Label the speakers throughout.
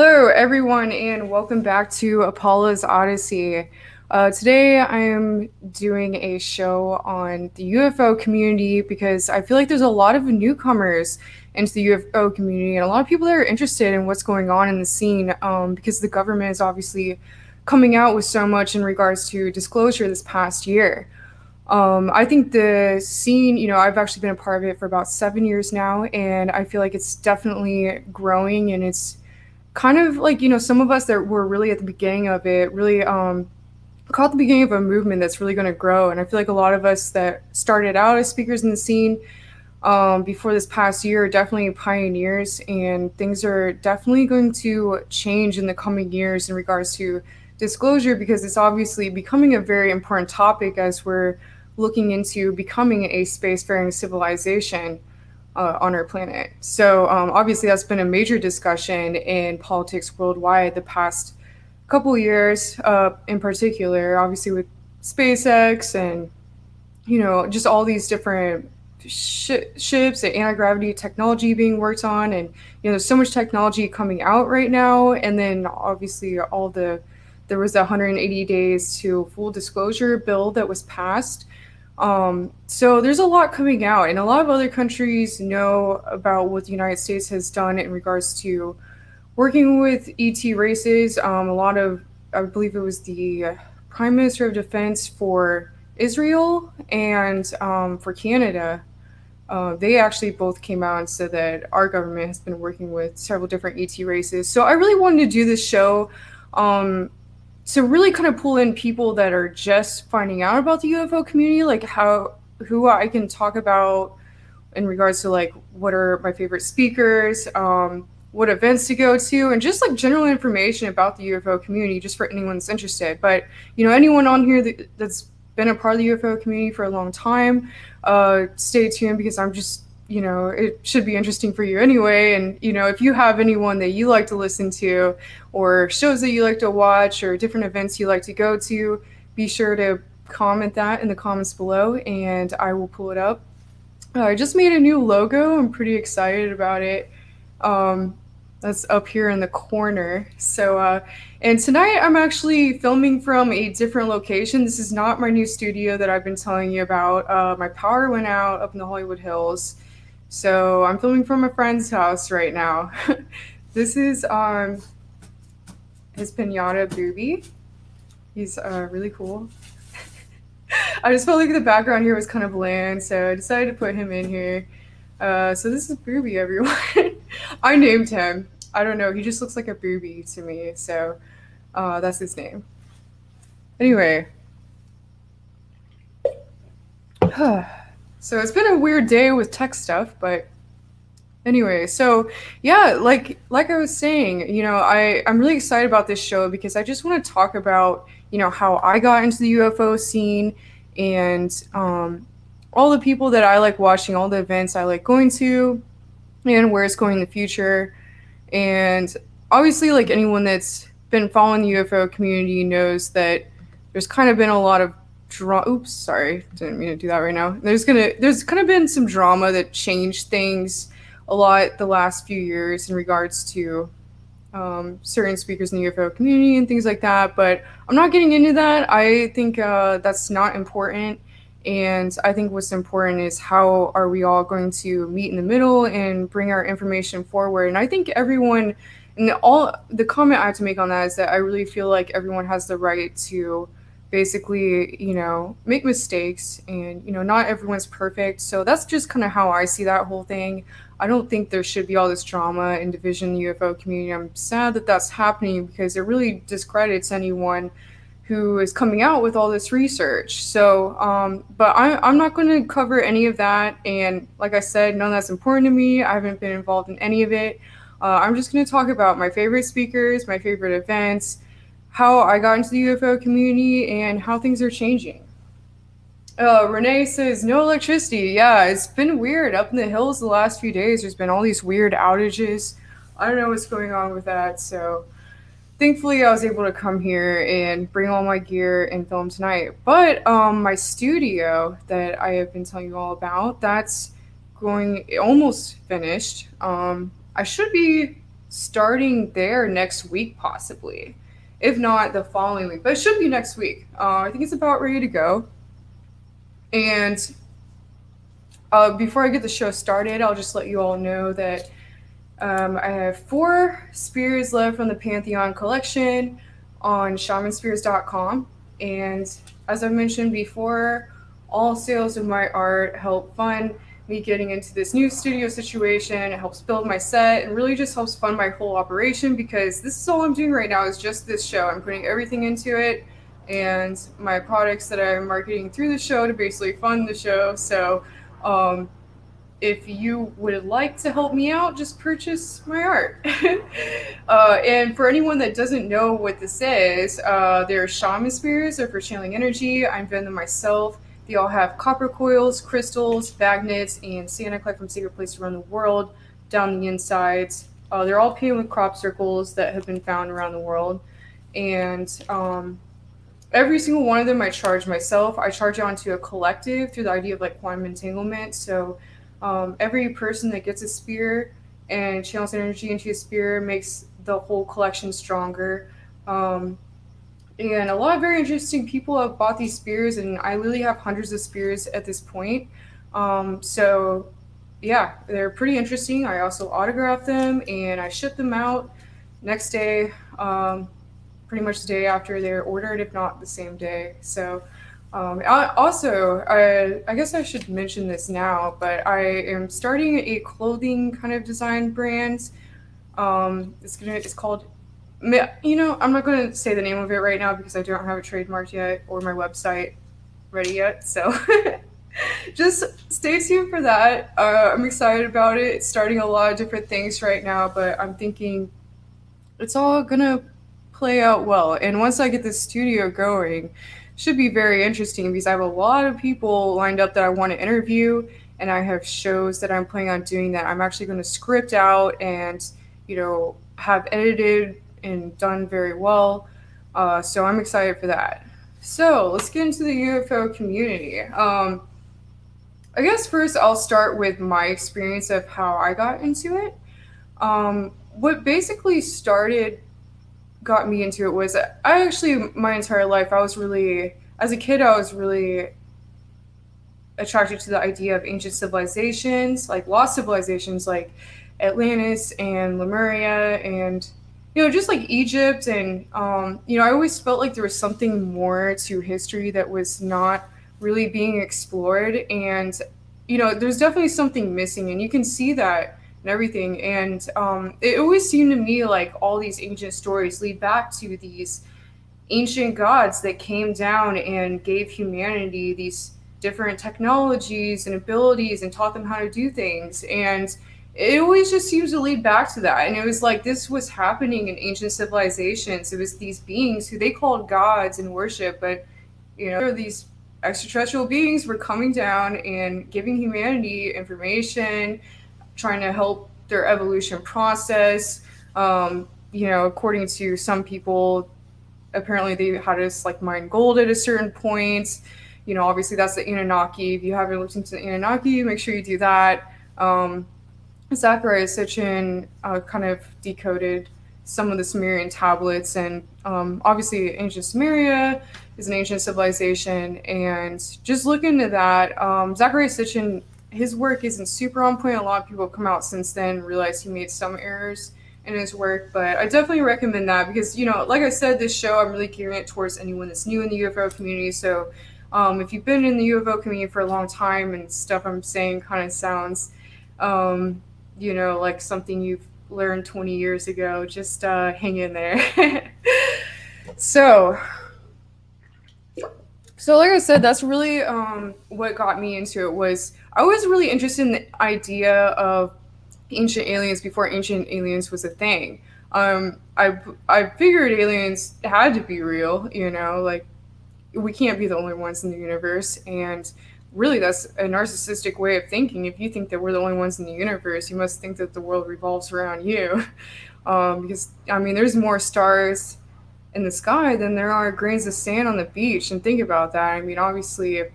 Speaker 1: Hello, everyone, and welcome back to Apolla's Odyssey. Today, I am doing a show on the UFO community because I feel like there's a lot of newcomers into the UFO community and a lot of people that are interested in what's going on in the scene because the government is obviously coming out with so much in regards to disclosure this past year. I think the scene, I've actually been a part of it for about 7 years now, and I feel like it's definitely growing and it's kind of like some of us that were really at the beginning of it really caught the beginning of a movement that's really going to grow. And I feel like a lot of us that started out as speakers in the scene before this past year are definitely pioneers, and things are definitely going to change in the coming years in regards to disclosure because it's obviously becoming a very important topic as we're looking into becoming a spacefaring civilization on our planet. So obviously that's been a major discussion in politics worldwide the past couple years, in particular, obviously with SpaceX and just all these different ships and anti-gravity technology being worked on, and there's so much technology coming out right now, and then obviously there was the 180 days to full disclosure bill that was passed. So there's a lot coming out, and a lot of other countries know about what the United States has done in regards to working with ET races. A lot of, I believe it was the Prime Minister of Defense for Israel and for Canada. They actually both came out and said that our government has been working with several different ET races. So I really wanted to do this show to really kind of pull in people that are just finding out about the UFO community, like who I can talk about in regards to like what are my favorite speakers, what events to go to, and just like general information about the UFO community, just for anyone that's interested. But anyone on here that's been a part of the UFO community for a long time, stay tuned because I'm just it should be interesting for you anyway. And, if you have anyone that you like to listen to or shows that you like to watch or different events you like to go to, be sure to comment that in the comments below and I will pull it up. I just made a new logo. I'm pretty excited about it. That's up here in the corner. So, and tonight I'm actually filming from a different location. This is not my new studio that I've been telling you about. My power went out up in the Hollywood Hills. So I'm filming from a friend's house right now. This is his pinata Booby. He's really cool. I just felt like the background here was kind of bland, so I decided to put him in here. So this is Booby, everyone. I named him. I don't know, he just looks like a booby to me, so that's his name. Anyway. So it's been a weird day with tech stuff, but anyway, so yeah, like I was saying, I'm really excited about this show because I just want to talk about, how I got into the UFO scene and all the people that I like watching, all the events I like going to, and where it's going in the future. And obviously, like anyone that's been following the UFO community knows that there's kind of been a lot of oops, sorry, didn't mean to do that right now. There's kind of been some drama that changed things a lot the last few years in regards to certain speakers in the UFO community and things like that. But I'm not getting into that. I think that's not important. And I think what's important is how are we all going to meet in the middle and bring our information forward. And I think everyone, and all the comment I have to make on that is that I really feel like everyone has the right to basically, make mistakes, and, not everyone's perfect. So that's just kind of how I see that whole thing. I don't think there should be all this drama and division in the UFO community. I'm sad that that's happening because it really discredits anyone who is coming out with all this research. So, but I'm not going to cover any of that. And like I said, none of that's important to me. I haven't been involved in any of it. I'm just going to talk about my favorite speakers, my favorite events, how I got into the UFO community, and how things are changing. Renee says, no electricity. Yeah, it's been weird. Up in the hills the last few days, there's been all these weird outages. I don't know what's going on with that. So thankfully, I was able to come here and bring all my gear and film tonight. But my studio that I have been telling you all about, that's almost finished. I should be starting there next week, possibly. If not the following week, but it should be next week. I think it's about ready to go. And before I get the show started, I'll just let you all know that I have 4 spears left from the Pantheon collection on shamanspears.com. And as I mentioned before, all sales of my art help fund me getting into this new studio situation. It helps build my set and really just helps fund my whole operation, because this is all I'm doing right now is just this show. I'm putting everything into it and my products that I'm marketing through the show to basically fund the show. So um, if you would like to help me out, just purchase my art. And for anyone that doesn't know what this is, they're shaman spears. They're for channeling energy. I invent them myself. They all have copper coils, crystals, magnets, and sandalite from secret places around the world down the insides. They're all painted with crop circles that have been found around the world. And every single one of them I charge myself. I charge it onto a collective through the idea of like quantum entanglement. So every person that gets a spear and channels energy into a spear makes the whole collection stronger. Um, and a lot of very interesting people have bought these spears, and I literally have hundreds of spears at this point. So yeah, they're pretty interesting. I also autograph them and I ship them out next day. Pretty much the day after they're ordered, if not the same day. So, I guess I should mention this now, but I am starting a clothing kind of design brand. It's called, I'm not gonna say the name of it right now because I don't have it trademarked yet or my website ready yet. So, just stay tuned for that. I'm excited about it. It's starting a lot of different things right now, but I'm thinking it's all gonna play out well. And once I get this studio going, should be very interesting because I have a lot of people lined up that I want to interview, and I have shows that I'm planning on doing that I'm actually going to script out and have edited and done very well. So I'm excited for that. So let's get into the UFO community. I guess first I'll start with my experience of how I got into it. What basically got me into it was I actually, my entire life, as a kid, I was really attracted to the idea of ancient civilizations, like lost civilizations like Atlantis and Lemuria and, just like Egypt. And, I always felt like there was something more to history that was not really being explored. And, there's definitely something missing, and you can see that and everything. And it always seemed to me like all these ancient stories lead back to these ancient gods that came down and gave humanity these different technologies and abilities and taught them how to do things. And it always just seems to lead back to that. And it was like this was happening in ancient civilizations. It was these beings who they called gods and worship, but these extraterrestrial beings were coming down and giving humanity information, trying to help their evolution process. According to some people, apparently they had us like mine gold at a certain point. Obviously that's the Anunnaki. If you haven't looked into the Anunnaki, make sure you do that. Zachariah Sitchin kind of decoded some of the Sumerian tablets, and obviously ancient Sumeria is an ancient civilization. And just look into that. Zachariah Sitchin, his work isn't super on point. A lot of people have come out since then and realized he made some errors in his work, but I definitely recommend that because, like I said, this show, I'm really gearing it towards anyone that's new in the UFO community. So if you've been in the UFO community for a long time and stuff I'm saying kind of sounds, like something you've learned 20 years ago, just hang in there. So like I said, that's really what got me into it. Was I was really interested in the idea of ancient aliens before ancient aliens was a thing. I figured aliens had to be real, like we can't be the only ones in the universe. And really, that's a narcissistic way of thinking. If you think that we're the only ones in the universe, you must think that the world revolves around you. Because there's more stars in the sky than there are grains of sand on the beach. And think about that. Obviously, if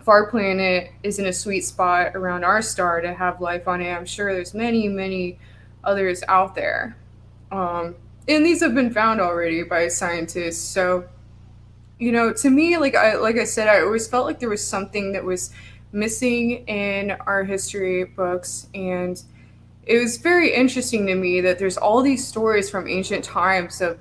Speaker 1: our planet is in a sweet spot around our star to have life on it, I'm sure there's many, many others out there. Um, and these have been found already by scientists. So, to me, like I said, I always felt like there was something that was missing in our history books, and it was very interesting to me that there's all these stories from ancient times of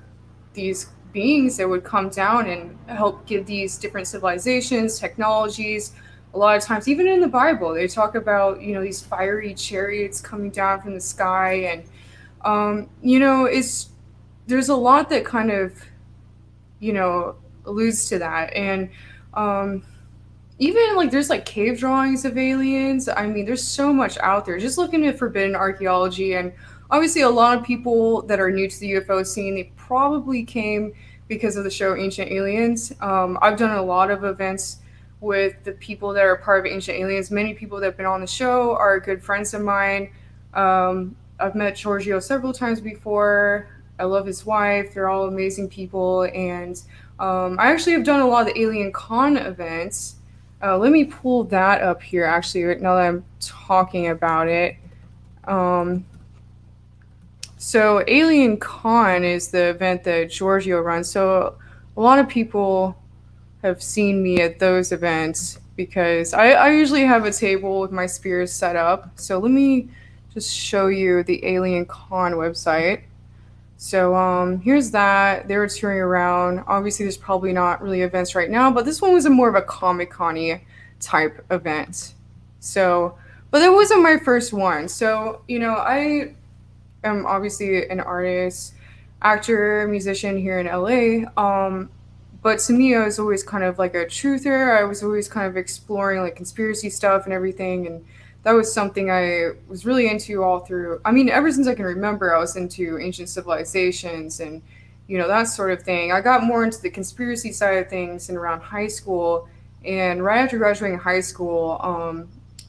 Speaker 1: these beings that would come down and help give these different civilizations technologies. A lot of times, even in the Bible, they talk about these fiery chariots coming down from the sky, and it's there's a lot that kind of alludes to that, and um, even like there's like cave drawings of aliens. I mean, there's so much out there. Just looking at forbidden archaeology, and obviously a lot of people that are new to the UFO scene, they probably came because of the show Ancient Aliens. I've done a lot of events with the people that are part of Ancient Aliens. Many people that have been on the show are good friends of mine. I've met Giorgio several times before. I love his wife. They're all amazing people, and I actually have done a lot of the Alien Con events. Let me pull that up here, actually, now that I'm talking about it. Um, so, Alien Con is the event that Giorgio runs. So, a lot of people have seen me at those events because I usually have a table with my spears set up. So, let me just show you the Alien Con website. So here's that. They were touring around. Obviously, there's probably not really events right now, but this one was a more of a Comic Con type event. So, but it wasn't my first one. So, I am obviously an artist, actor, musician here in LA. But to me, I was always kind of like a truther. I was always kind of exploring like conspiracy stuff and everything, and that was something I was really into all through. I mean, ever since I can remember, I was into ancient civilizations and that sort of thing. I got more into the conspiracy side of things in around high school, and right after graduating high school,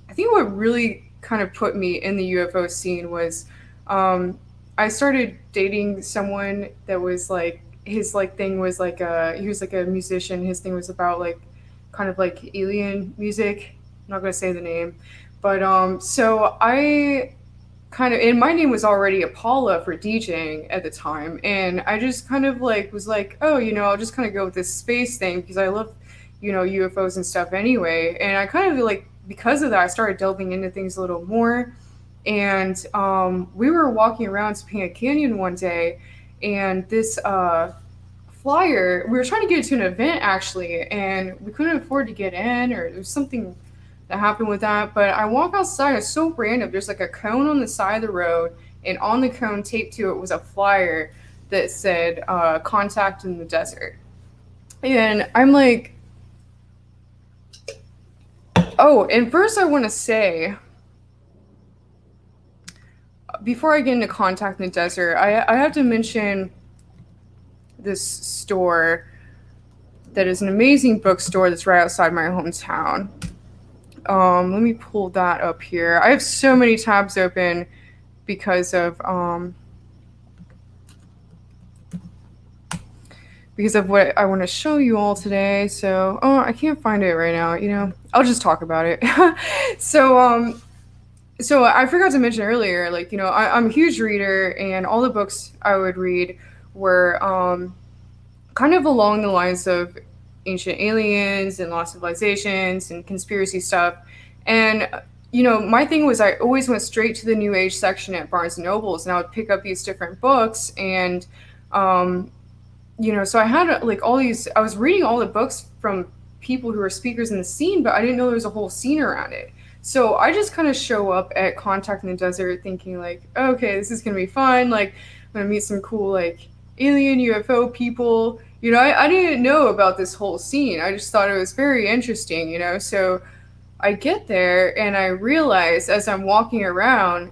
Speaker 1: I think what really kind of put me in the UFO scene was I started dating someone that was like his like thing was like he was like a musician. His thing was about like kind of like alien music. I'm not gonna say the name, but so I kind of and my name was already Apolla for DJing at the time, and I just kind of like was like, oh, I'll just kind of go with this space thing because I love UFOs and stuff anyway, and I kind of like because of that I started delving into things a little more, and we were walking around Topanga Canyon one day, and this flyer we were trying to get to an event actually, and we couldn't afford to get in, or there was something that happened with that. But I walk outside, it's so random. There's like a cone on the side of the road, and on the cone taped to it was a flyer that said contact in the desert. And I'm like, oh, and first I want to say, before I get into contact in the desert, I have to mention this store that is an amazing bookstore that's right outside my hometown. Let me pull that up here. I have so many tabs open because of what I want to show you all today. So, oh, I can't find it right now. I'll just talk about it. So I forgot to mention earlier, like I'm a huge reader, and all the books I would read were kind of along the lines of ancient aliens and lost civilizations and conspiracy stuff. And my thing was I always went straight to the New Age section at Barnes and Nobles, and I would pick up these different books, and so I had like all these. I was reading all the books from people who were speakers in the scene, but I didn't know there was a whole scene around it. So I just kind of show up at Contact in the Desert thinking like, okay, this is gonna be fun. Like I'm gonna meet some cool like alien UFO people. I didn't know about this whole scene. I just thought it was very interesting. So I get there and I realize as I'm walking around,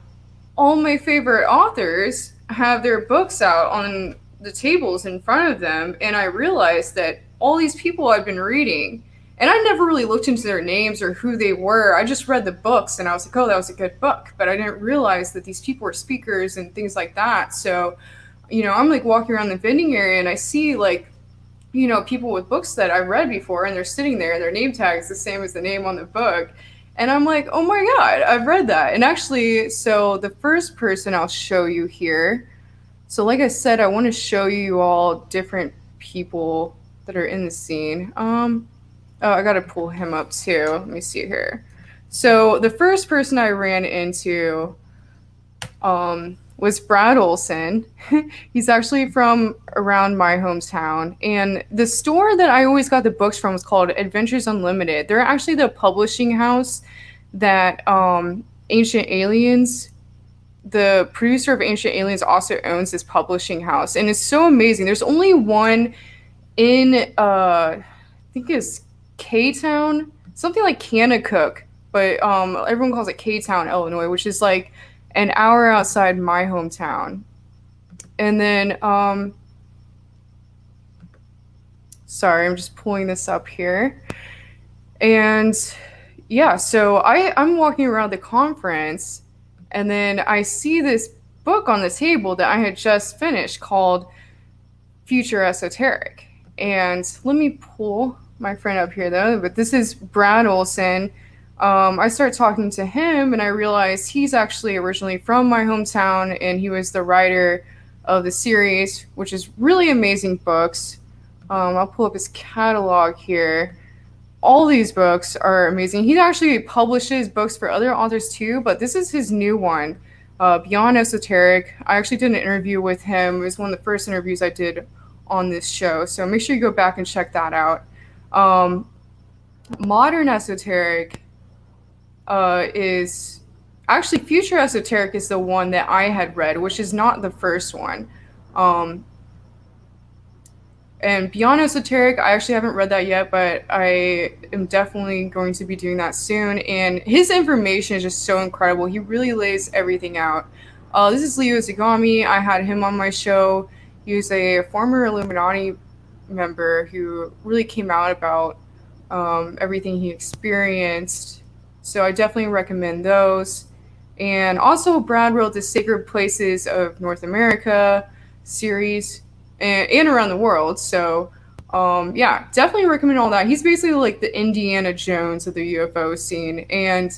Speaker 1: all my favorite authors have their books out on the tables in front of them, and I realized that all these people I've been reading, and I never really looked into their names or who they were. I just read the books and I was like, oh, that was a good book. But I didn't realize that these people were speakers and things like that. So, I'm like walking around the vending area and I see like, people with books that I've read before, and they're sitting there and their name tag is the same as the name on the book. And I'm like, oh my God, I've read that. And actually, so the first person I'll show you here, So, like I said, I want to show you all different people that are in the scene. Oh, I gotta pull him up too. Let me see here. So, the first person I ran into was Brad Olson. He's actually from around my hometown. And the store that I always got the books from was called Adventures Unlimited. They're actually the publishing house that Ancient Aliens, the producer of Ancient Aliens, also owns this publishing house. And it's so amazing. There's only one in, I think it's K Town, something like Kanakuk, but everyone calls it K Town, Illinois, which is like an hour outside my hometown. And then, sorry, I'm just pulling this up here. And yeah, so I'm walking around the conference, and then I see this book on the table that I had just finished called Future Esoteric. And let me pull my friend up here though, but this is Brad Olson. I start talking to him, and I realize he's actually originally from my hometown, and he was the writer of the series, which is really amazing books. I'll pull up his catalog here. All these books are amazing. He actually publishes books for other authors too, but this is his new one, Beyond Esoteric. I actually did an interview with him. It was one of the first interviews I did on this show, so make sure you go back and check that out. Modern Esoteric is actually Future Esoteric is the one that I had read, which is not the first one. And Beyond Esoteric, I actually haven't read that yet, but I am definitely going to be doing that soon. And his information is just so incredible. He really lays everything out. This is Leo Zagami. I had him on my show. He was a former Illuminati member who really came out about everything he experienced. So I definitely recommend those. And also, Brad wrote the Sacred Places of North America series and around the world. So, yeah, definitely recommend all that. He's basically like the Indiana Jones of the UFO scene. And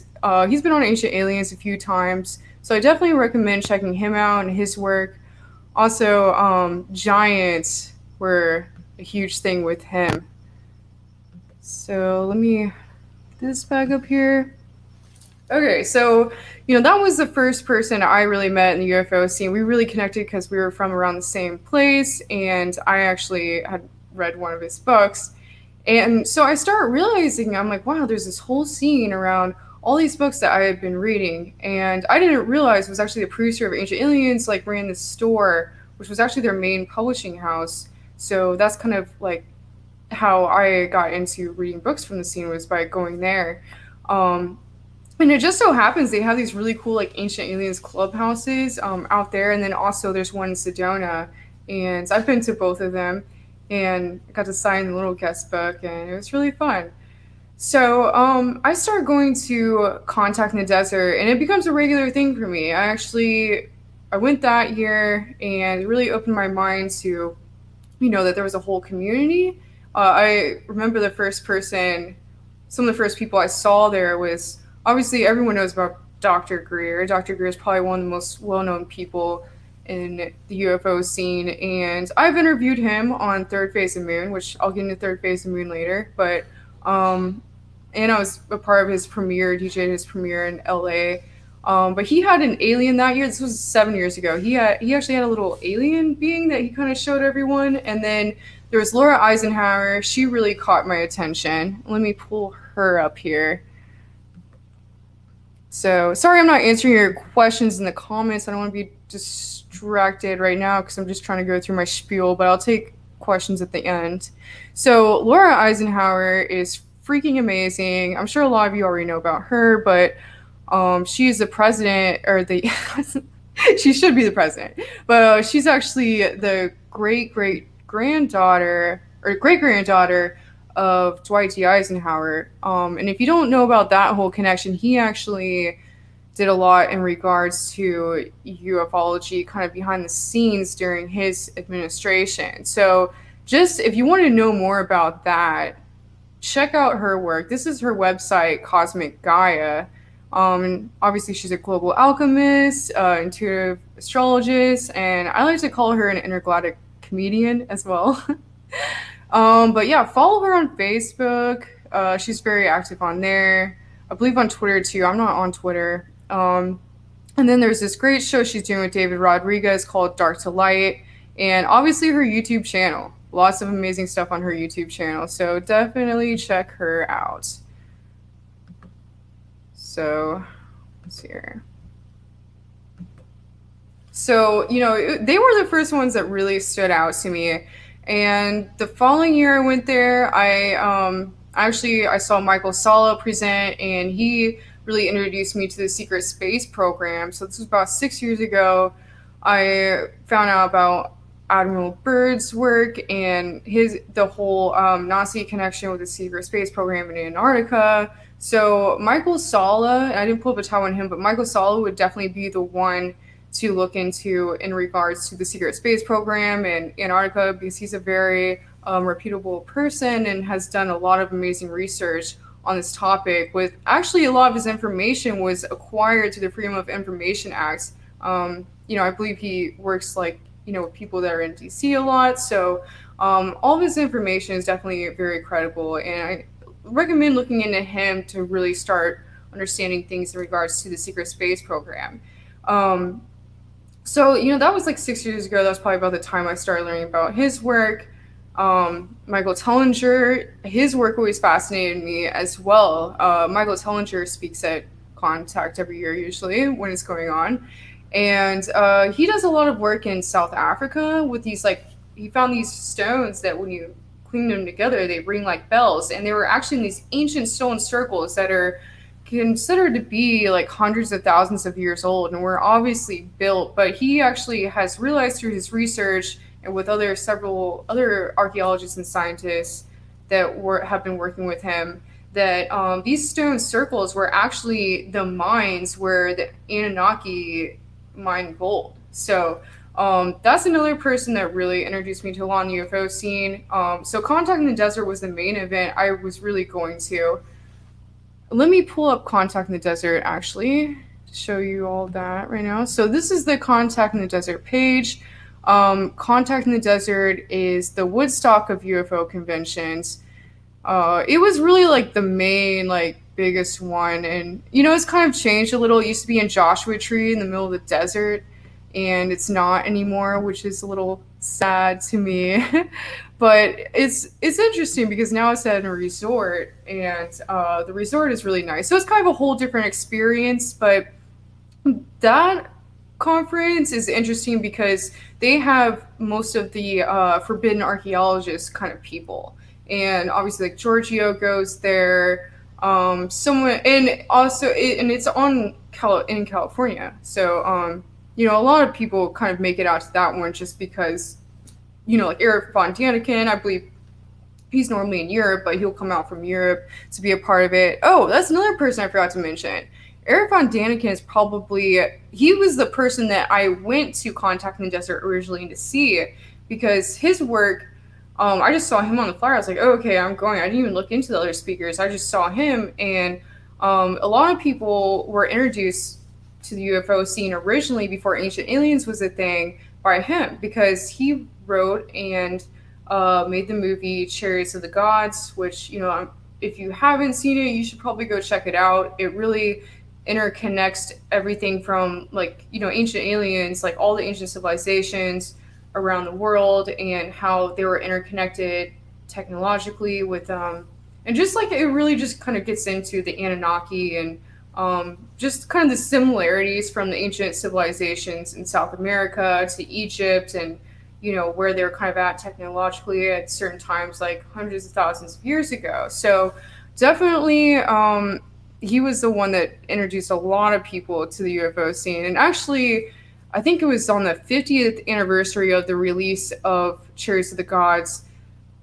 Speaker 1: he's been on Ancient Aliens a few times. So I definitely recommend checking him out and his work. Also, giants were a huge thing with him. So let me get this back up here. Okay, so that was the first person I really met in the UFO scene. We really connected because we were from around the same place, and I actually had read one of his books. And so I started realizing, I'm like, wow, there's this whole scene around all these books that I had been reading, and I didn't realize it was actually the producer of Ancient Aliens, like, ran this store, which was actually their main publishing house. So that's kind of like how I got into reading books from the scene, was by going there. And it just so happens they have these really cool like Ancient Aliens clubhouses out there, and then also there's one in Sedona, and I've been to both of them, and got to sign the little guest book, and it was really fun. So I started going to Contact in the Desert, and it becomes a regular thing for me. I went that year, and it really opened my mind to, that there was a whole community. I remember some of the first people I saw there was, obviously everyone knows about Dr. Greer. Dr. Greer is probably one of the most well-known people in the UFO scene, and I've interviewed him on Third Phase of Moon, which I'll get into Third Phase of Moon later, but and I was a part of his premiere, DJed his premiere in LA. But he had an alien that year. This was 7 years ago. He actually had a little alien being that he kind of showed everyone. And then there was Laura Eisenhower. She really caught my attention. Let me pull her up here. So sorry I'm not answering your questions in the comments. I don't want to be distracted right now because I'm just trying to go through my spiel, but I'll take questions at the end. So Laura Eisenhower is freaking amazing. I'm sure a lot of you already know about her, but she is the president, or the she should be the president, but she's actually the great-granddaughter of Dwight D. Eisenhower. And if you don't know about that whole connection, he actually did a lot in regards to UFOlogy, kind of behind the scenes during his administration. So just if you want to know more about that, check out her work. This is her website, Cosmic Gaia. And obviously, she's a global alchemist, intuitive astrologist, and I like to call her an intergalactic comedian as well. But yeah, follow her on Facebook. She's very active on there. I believe on Twitter too. I'm not on Twitter. And then there's this great show she's doing with David Rodriguez called Dark to Light, and obviously her YouTube channel. Lots of amazing stuff on her YouTube channel, so definitely check her out. So, let's see here. So, they were the first ones that really stood out to me. And the following year I went there, I saw Michael Salla present, and he really introduced me to the secret space program. So this was about 6 years ago. I found out about Admiral Byrd's work and the whole Nazi connection with the secret space program in Antarctica. So Michael Salla, I didn't pull up a title on him, but Michael Salla would definitely be the one to look into in regards to the secret space program in Antarctica, because he's a very reputable person and has done a lot of amazing research on this topic. With actually a lot of his information was acquired through the Freedom of Information Act. I believe he works with people that are in DC a lot. So all of his information is definitely very credible, and I recommend looking into him to really start understanding things in regards to the secret space program. Um, so, that was like 6 years ago. That was probably about the time I started learning about his work. Michael Tellinger, his work always fascinated me as well. Michael Tellinger speaks at Contact every year, usually, when it's going on. And he does a lot of work in South Africa with he found these stones that when you clean them together, they ring like bells. And they were actually in these ancient stone circles that are considered to be like hundreds of thousands of years old and were obviously built. But he actually has realized through his research and with several other archaeologists and scientists that have been working with him, that these stone circles were actually the mines where the Anunnaki mined gold. So that's another person that really introduced me to a lot of the UFO scene. So Contact in the Desert was the main event I was really going to. Let me pull up Contact in the Desert, actually, to show you all that right now. So this is the Contact in the Desert page. Contact in the Desert is the Woodstock of UFO conventions. It was really like the main, biggest one. And, it's kind of changed a little. It used to be in Joshua Tree in the middle of the desert, and it's not anymore, which is a little sad to me. But it's interesting because now it's at a resort, and the resort is really nice. So it's kind of a whole different experience. But that conference is interesting because they have most of the forbidden archaeologist kind of people, and obviously like Giorgio goes there. Someone, and also and it's in California. So a lot of people kind of make it out to that one just because like Eric Von Daniken, I believe he's normally in Europe, but he'll come out from Europe to be a part of it. Oh, that's another person I forgot to mention. Eric Von Daniken he was the person that I went to Contact in the Desert originally to see, because his work, I just saw him on the flyer. I was like, oh, okay, I'm going. I didn't even look into the other speakers. I just saw him, and a lot of people were introduced to the UFO scene originally before Ancient Aliens was a thing by him, because he wrote and made the movie Chariots of the Gods, which, if you haven't seen it, you should probably go check it out. It really interconnects everything from ancient aliens, like all the ancient civilizations around the world, and how they were interconnected technologically with and just it really just kind of gets into the Anunnaki and just kind of the similarities from the ancient civilizations in South America to Egypt, and where they're kind of at technologically at certain times, like hundreds of thousands of years ago. So definitely he was the one that introduced a lot of people to the UFO scene. And actually, I think it was on the 50th anniversary of the release of Chariots of the Gods,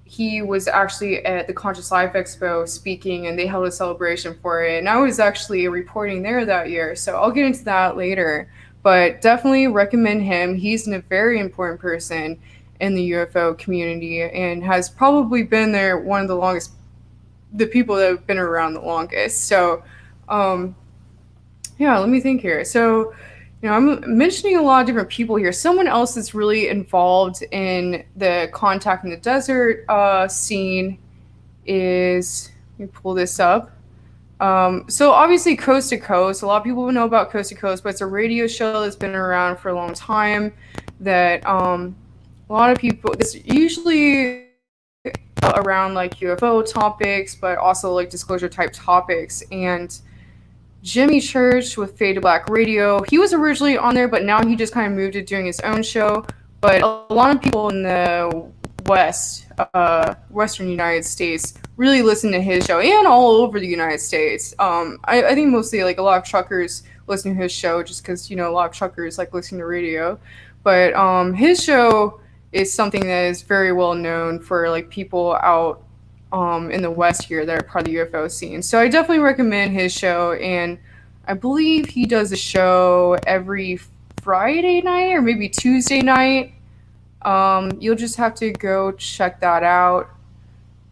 Speaker 1: he was actually at the Conscious Life Expo speaking, and they held a celebration for it. And I was actually reporting there that year, so I'll get into that later. But definitely recommend him. He's a very important person in the UFO community and has probably been there one of the people that have been around the longest. So Yeah, let me think here. So, I'm mentioning a lot of different people here. Someone else that's really involved in the contact in the desert scene is, let me pull this up. So obviously Coast to Coast, a lot of people know about Coast to Coast, but it's a radio show that's been around for a long time. That a lot of people. This usually around like UFO topics, but also like disclosure type topics. And Jimmy Church with Fade to Black Radio, he was originally on there, but now he just kind of moved to doing his own show. But a lot of people in the Western United States really listen to his show, and all over the United States. I think mostly like a lot of truckers listen to his show just because a lot of truckers like listening to radio. But his show is something that is very well known for like people out in the West here that are part of the UFO scene. So I definitely recommend his show, and I believe he does a show every Friday night or maybe Tuesday night. You'll just have to go check that out.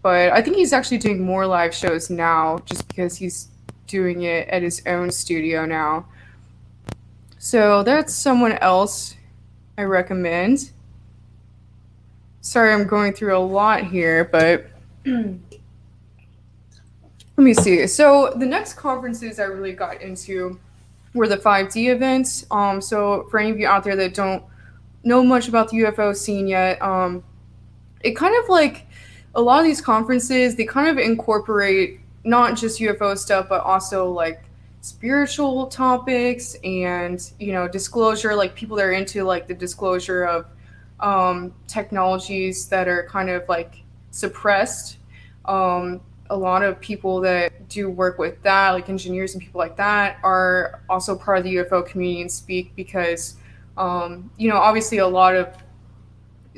Speaker 1: But I think he's actually doing more live shows now just because he's doing it at his own studio now. So that's someone else I recommend. Sorry, I'm going through a lot here, but let me see. So the next conferences I really got into were the 5D events. So for any of you out there that don't know much about the UFO scene yet, it kind of like a lot of these conferences, they kind of incorporate not just UFO stuff, but also like spiritual topics and disclosure, like people that are into like the disclosure of technologies that are kind of like suppressed. A lot of people that do work with that, like engineers and people like that, are also part of the UFO community and speak because, obviously a lot of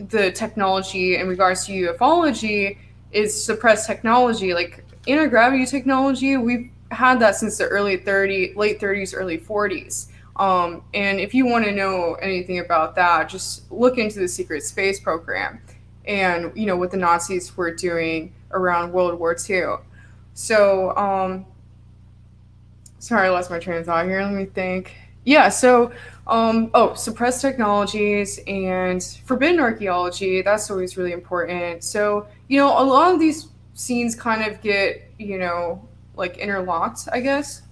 Speaker 1: the technology in regards to ufology is suppressed technology, like anti-gravity technology. We've had that since the late 30s, early 40s. And if you want to know anything about that, just look into the secret space program and what the Nazis were doing around World War II. So sorry, I lost my train of thought here. Let me think. Yeah, so suppressed technologies and forbidden archaeology, that's always really important. So, a lot of these scenes kind of get, like interlocked, I guess.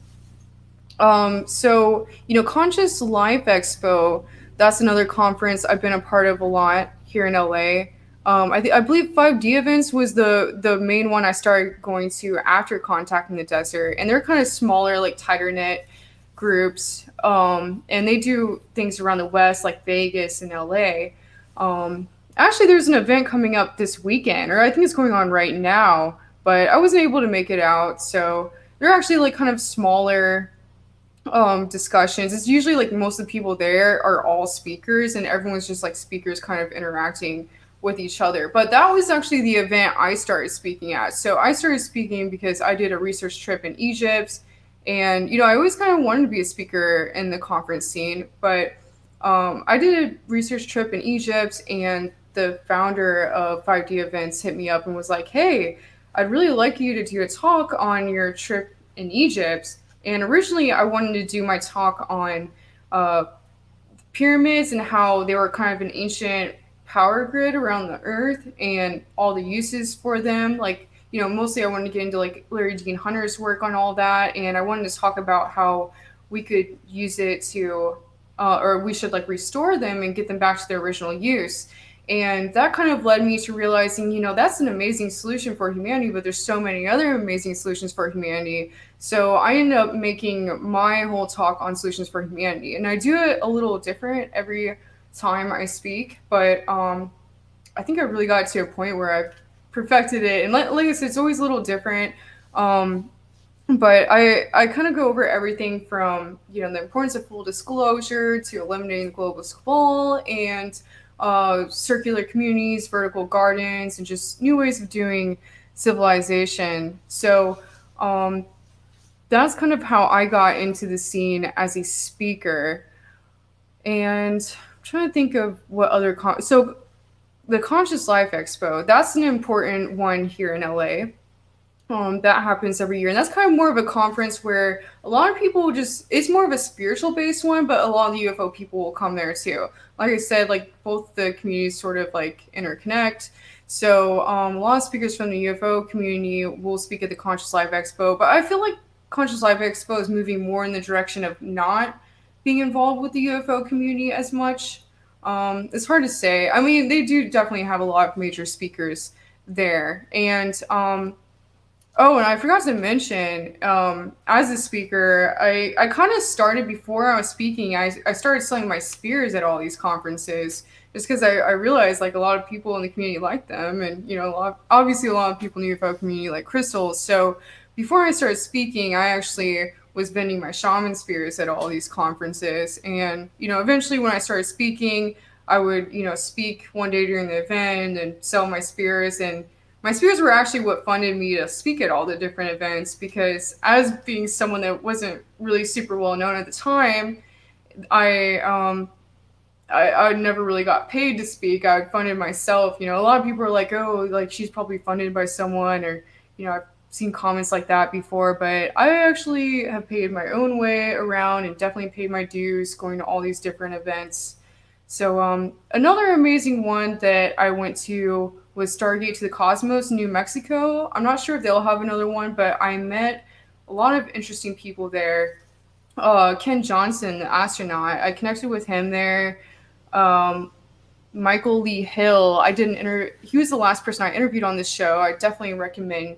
Speaker 1: Conscious Life Expo, that's another conference I've been a part of a lot here in LA. I believe 5D events was the main one I started going to after contacting the desert, and they're kind of smaller, like tighter knit groups, and they do things around the West, like Vegas and LA. Actually, there's an event coming up this weekend, or I think it's going on right now, but I wasn't able to make it out. So they're actually like kind of smaller discussions. It's usually like most of the people there are all speakers, and everyone's just like speakers kind of interacting with each other. But that was actually the event I started speaking at. So I started speaking because I did a research trip in Egypt, and I always kind of wanted to be a speaker in the conference scene. But I did a research trip in Egypt, and the founder of 5D Events hit me up and was like, "Hey, I'd really like you to do a talk on your trip in Egypt." And originally, I wanted to do my talk on uh, pyramids and how they were kind of an ancient power grid around the earth and all the uses for them. Like, mostly I wanted to get into like Larry Dean Hunter's work on all that. And I wanted to talk about how we could use it to, or we should like restore them and get them back to their original use. And that kind of led me to realizing, that's an amazing solution for humanity, but there's so many other amazing solutions for humanity. So I ended up making my whole talk on solutions for humanity. And I do it a little different every time I speak, but I think I really got to a point where I've perfected it. And like I said, it's always a little different. Um, but I kind of go over everything from the importance of full disclosure to eliminating the global cabal and circular communities, vertical gardens, and just new ways of doing civilization. So that's kind of how I got into the scene as a speaker. And I'm trying to think of what other so the Conscious Life Expo, that's an important one here in LA. That happens every year, and that's kind of more of a conference where a lot of people just it's more of a spiritual based one, but a lot of the UFO people will come there too. Like I said, like both the communities sort of like interconnect. So a lot of speakers from the UFO community will speak at the Conscious Life Expo, but I feel like Conscious Life Expo is moving more in the direction of not being involved with the UFO community as much. It's hard to say. I mean, they do definitely have a lot of major speakers there, and oh, and I forgot to mention, as a speaker, I kind of started before I was speaking. I started selling my spears at all these conferences just because I realized like a lot of people in the community like them, and obviously a lot of people in the UFO community like crystals. So before I started speaking, I actually was vending my shaman spears at all these conferences, and eventually when I started speaking, I would speak one day during the event and sell my spears, and my spears were actually what funded me to speak at all the different events because as being someone that wasn't really super well known at the time, I I never really got paid to speak. I funded myself. A lot of people are like, oh, like she's probably funded by someone, or I've seen comments like that before. But I actually have paid my own way around and definitely paid my dues going to all these different events. So another amazing one that I went to was Stargate to the Cosmos, New Mexico. I'm not sure if they'll have another one, but I met a lot of interesting people there. Ken Johnson, the astronaut, I connected with him there. Um, Michael Lee Hill, he was the last person I interviewed on this show. I definitely recommend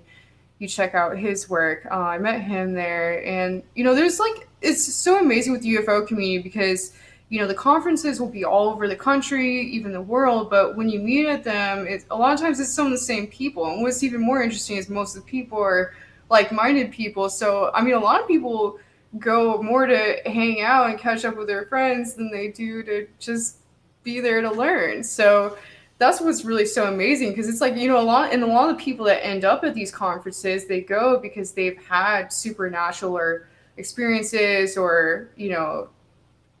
Speaker 1: you check out his work. I met him there, and there's like it's so amazing with the UFO community because the conferences will be all over the country, even the world. But when you meet at them, a lot of times it's some of the same people. And what's even more interesting is most of the people are like-minded people. So I mean, a lot of people go more to hang out and catch up with their friends than they do to just be there to learn. So that's what's really so amazing because it's like a lot of the people that end up at these conferences they go because they've had supernatural or experiences or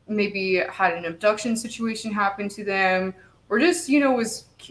Speaker 1: maybe had an abduction situation happen to them or just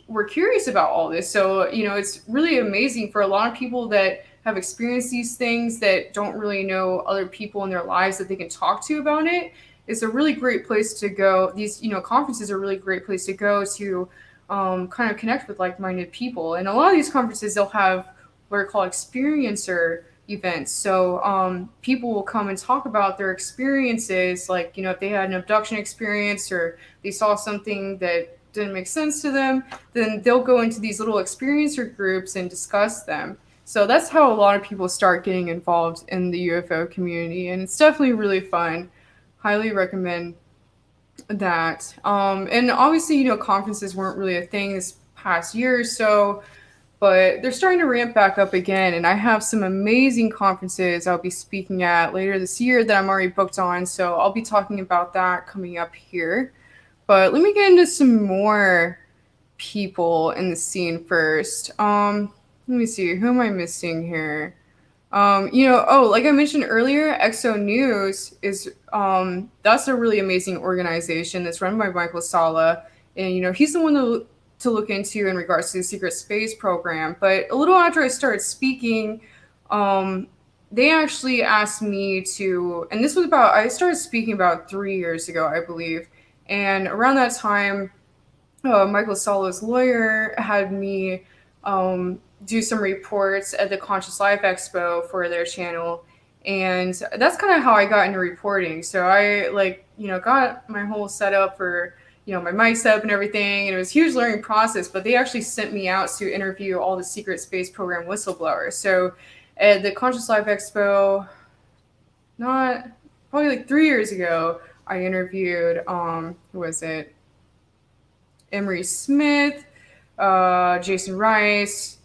Speaker 1: were curious about all this. So it's really amazing for a lot of people that have experienced these things that don't really know other people in their lives that they can talk to about it. It's a really great place to go. These conferences are a really great place to go to kind of connect with like-minded people. And a lot of these conferences they'll have what are called experiencer events. So people will come and talk about their experiences, like if they had an abduction experience or they saw something that didn't make sense to them, then they'll go into these little experiencer groups and discuss them. So that's how a lot of people start getting involved in the UFO community, and it's definitely really fun. Highly recommend that. And obviously, conferences weren't really a thing this past year or so, but they're starting to ramp back up again. And I have some amazing conferences I'll be speaking at later this year that I'm already booked on. So I'll be talking about that coming up here. But let me get into some more people in the scene first. Let me see, who am I missing here? Like I mentioned earlier, EXO News is that's a really amazing organization that's run by Michael Sala, and he's the one to look into in regards to the secret space program. But a little after I started speaking, they actually asked me to, and this was about I started speaking about 3 years ago, I believe, and around that time, Michael Sala's lawyer had me do some reports at the Conscious Life Expo for their channel. And that's kind of how I got into reporting. So I got my whole setup for, my mic setup and everything. And it was a huge learning process, but they actually sent me out to interview all the secret space program whistleblowers. So at the Conscious Life Expo, not probably like 3 years ago, I interviewed, who was it? Emery Smith, Jason Rice.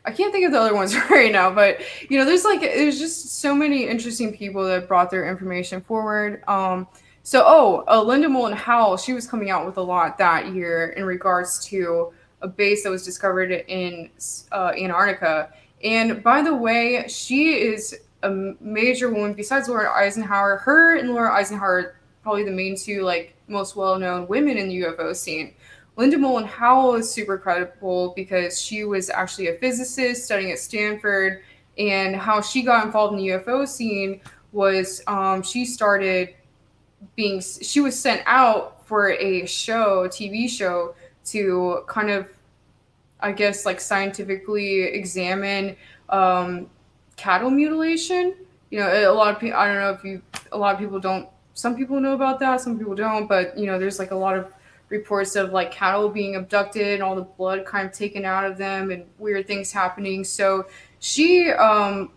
Speaker 1: I can't think of the other ones right now, but there's just so many interesting people that brought their information forward. Linda Moulton Howell, she was coming out with a lot that year in regards to a base that was discovered in Antarctica. And by the way, she is a major woman besides Laura Eisenhower. Her and Laura Eisenhower are probably the main two most well-known women in the UFO scene. Linda Moulton Howell is super credible because she was actually a physicist studying at Stanford, and how she got involved in the UFO scene was she was sent out for a TV show, to kind of, I guess, like scientifically examine um, cattle mutilation. A lot of people. I don't know if you. A lot of people don't. Some people know about that. Some people don't. But there's like a lot of reports of like cattle being abducted and all the blood kind of taken out of them and weird things happening. So she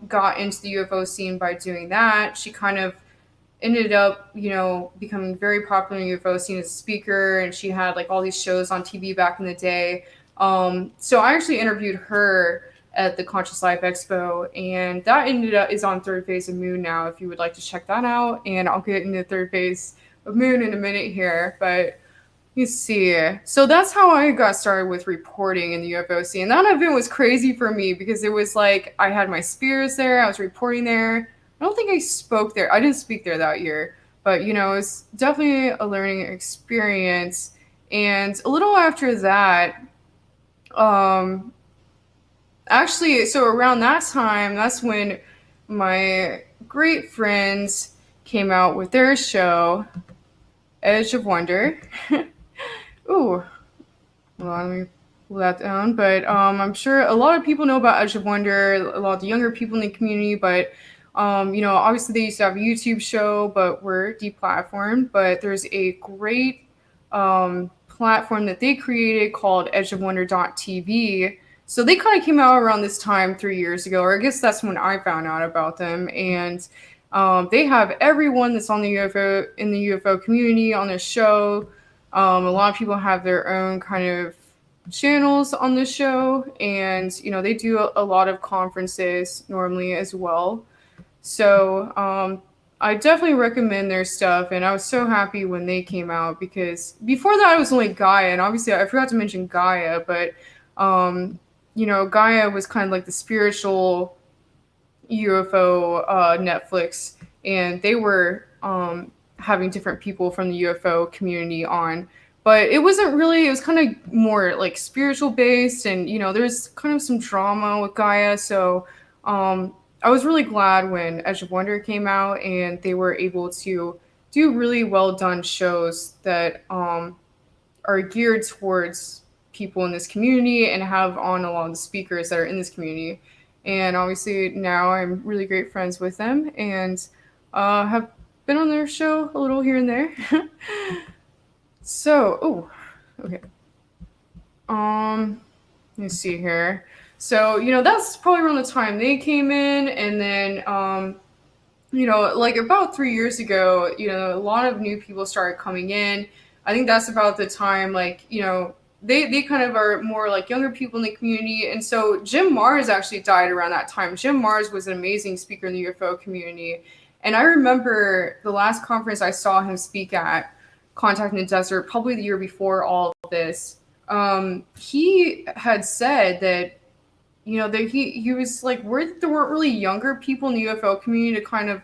Speaker 1: got into the UFO scene by doing that. She kind of ended up, becoming very popular in the UFO scene as a speaker, and she had like all these shows on TV back in the day. So I actually interviewed her at the Conscious Life Expo, and that ended up is on Third Phase of Moon now. If you would like to check that out, and I'll get into Third Phase of Moon in a minute here, but. You see, so that's how I got started with reporting in the UFO scene. And that event was crazy for me because it was like I had my spears there, I was reporting there. I don't think I spoke there. I didn't speak there that year, but it was definitely a learning experience. And a little after that, um, actually, so around that time, that's when my great friends came out with their show, Edge of Wonder. Ooh, hold on, let me pull that down. But I'm sure a lot of people know about Edge of Wonder, a lot of the younger people in the community. But obviously they used to have a YouTube show, but we're deplatformed. But there's a great platform that they created called edgeofwonder.tv. So they kind of came out around this time 3 years ago, or I guess that's when I found out about them. And they have everyone that's on the UFO in the UFO community on their show. A lot of people have their own kind of channels on the show, and they do a lot of conferences normally as well. So I definitely recommend their stuff, and I was so happy when they came out because before that it was only Gaia, and obviously I forgot to mention Gaia, but Gaia was kind of like the spiritual UFO Netflix, and they were having different people from the UFO community on. But it wasn't really, it was kind of more like spiritual based, and there's kind of some drama with Gaia. So I was really glad when Edge of Wonder came out and they were able to do really well done shows that are geared towards people in this community and have on a lot of the speakers that are in this community. And obviously now I'm really great friends with them, and have been on their show a little here and there. So, okay. Let me see here. So, that's probably around the time they came in, and then, like about 3 years ago, a lot of new people started coming in. I think that's about the time, like, they kind of are more like younger people in the community. And so Jim Mars actually died around that time. Jim Mars was an amazing speaker in the UFO community. And I remember the last conference I saw him speak at, Contact in the Desert, probably the year before all of this. He had said that, that he was like worried that there weren't really younger people in the UFO community to kind of,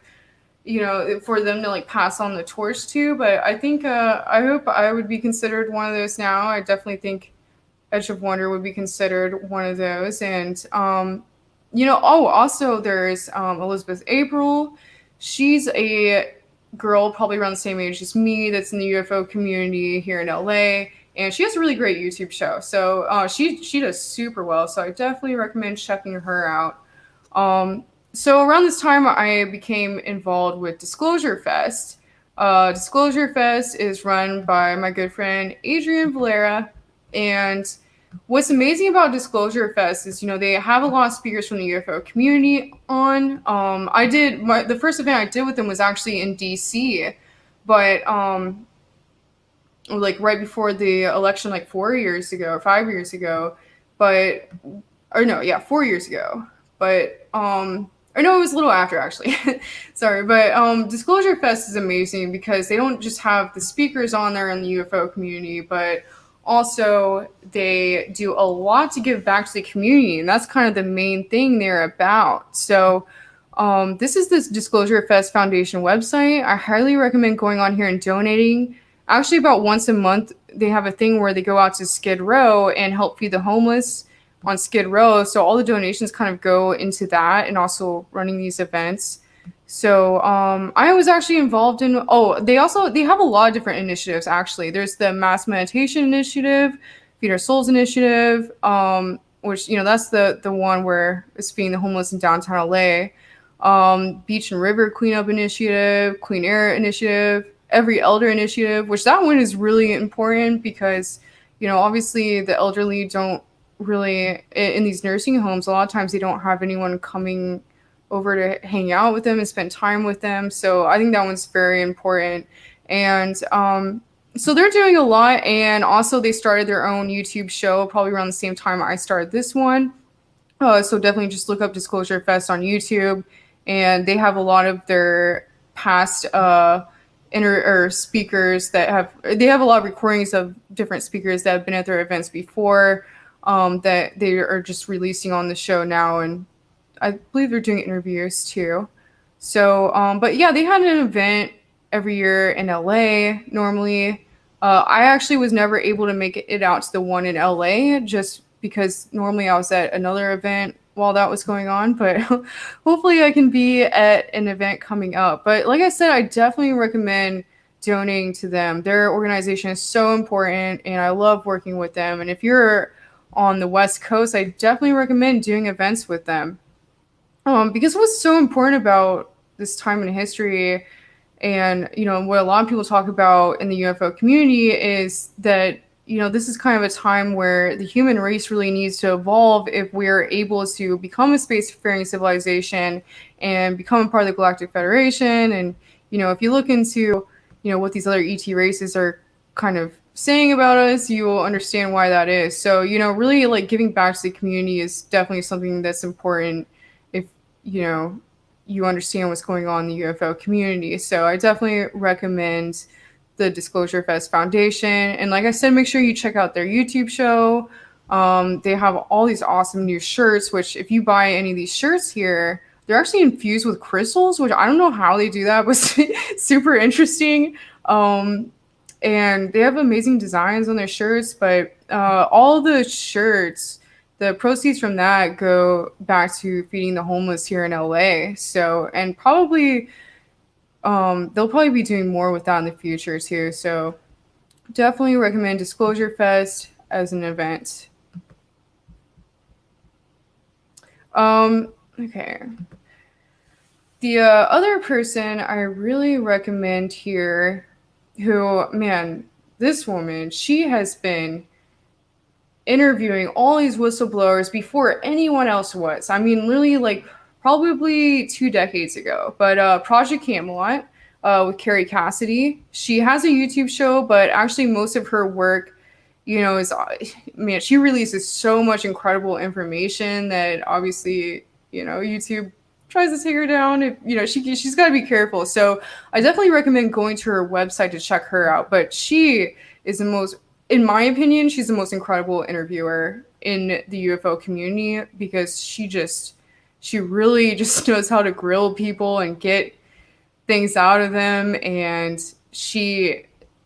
Speaker 1: for them to like pass on the torch to. But I think, I hope I would be considered one of those now. I definitely think Edge of Wonder would be considered one of those. And, also there's Elizabeth April. She's a girl probably around the same age as me that's in the UFO community here in LA, and she has a really great YouTube show. So she does super well. So I definitely recommend checking her out. So around this time, I became involved with Disclosure Fest. Disclosure Fest is run by my good friend Adrian Valera, and what's amazing about Disclosure Fest is, they have a lot of speakers from the UFO community on. The first event I did with them was actually in DC, but like right before the election, like 4 years ago or 5 years ago, 4 years ago. But or no, it was a little after actually. Sorry, but Disclosure Fest is amazing because they don't just have the speakers on there in the UFO community, but also they do a lot to give back to the community, and that's kind of the main thing they're about. So this is the Disclosure Fest Foundation website. I highly recommend going on here and donating. Actually, about once a month, they have a thing where they go out to Skid Row and help feed the homeless on Skid Row. So all the donations kind of go into that and also running these events. So I was actually involved in. Oh, they have a lot of different initiatives. Actually, there's the Mass Meditation Initiative, Feed Our Souls Initiative, which that's the one where it's feeding the homeless in downtown LA. Beach and River Cleanup Initiative, Clean Air Initiative, Every Elder Initiative, which that one is really important because obviously the elderly don't really in these nursing homes. A lot of times they don't have anyone coming over to hang out with them and spend time with them. So I think that one's very important. And so they're doing a lot. And also they started their own YouTube show probably around the same time I started this one. So definitely just look up Disclosure Fest on YouTube. And they have a lot of their past speakers they have a lot of recordings of different speakers that have been at their events before that they are just releasing on the show now. And I believe they're doing interviews too. So, but yeah, they had an event every year in LA normally. I actually was never able to make it out to the one in LA just because normally I was at another event while that was going on. But hopefully I can be at an event coming up. But like I said, I definitely recommend donating to them. Their organization is so important and I love working with them. And if you're on the West Coast, I definitely recommend doing events with them. Because what's so important about this time in history and, what a lot of people talk about in the UFO community is that, this is kind of a time where the human race really needs to evolve if we're able to become a spacefaring civilization and become a part of the Galactic Federation. And, if you look into, what these other ET races are kind of saying about us, you will understand why that is. So, really like giving back to the community is definitely something that's important if you understand what's going on in the UFO community. So I definitely recommend the Disclosure Fest Foundation. And like I said, make sure you check out their YouTube show. They have all these awesome new shirts, which if you buy any of these shirts here, they're actually infused with crystals, which I don't know how they do that, but super interesting. And they have amazing designs on their shirts, but all the shirts, the proceeds from that go back to feeding the homeless here in LA. So, and probably they'll probably be doing more with that in the future too. So definitely recommend Disclosure Fest as an event. Okay. The other person I really recommend here, who, man, this woman, she has been interviewing all these whistleblowers before anyone else was. I mean, literally, like, probably 2 decades ago. But Project Camelot with Carrie Cassidy, she has a YouTube show, but actually most of her work, is, man, she releases so much incredible information that obviously, YouTube tries to take her down. If, she's got to be careful. So I definitely recommend going to her website to check her out. But she is the most, in my opinion, she's the most incredible interviewer in the UFO community because she really just knows how to grill people and get things out of them. And she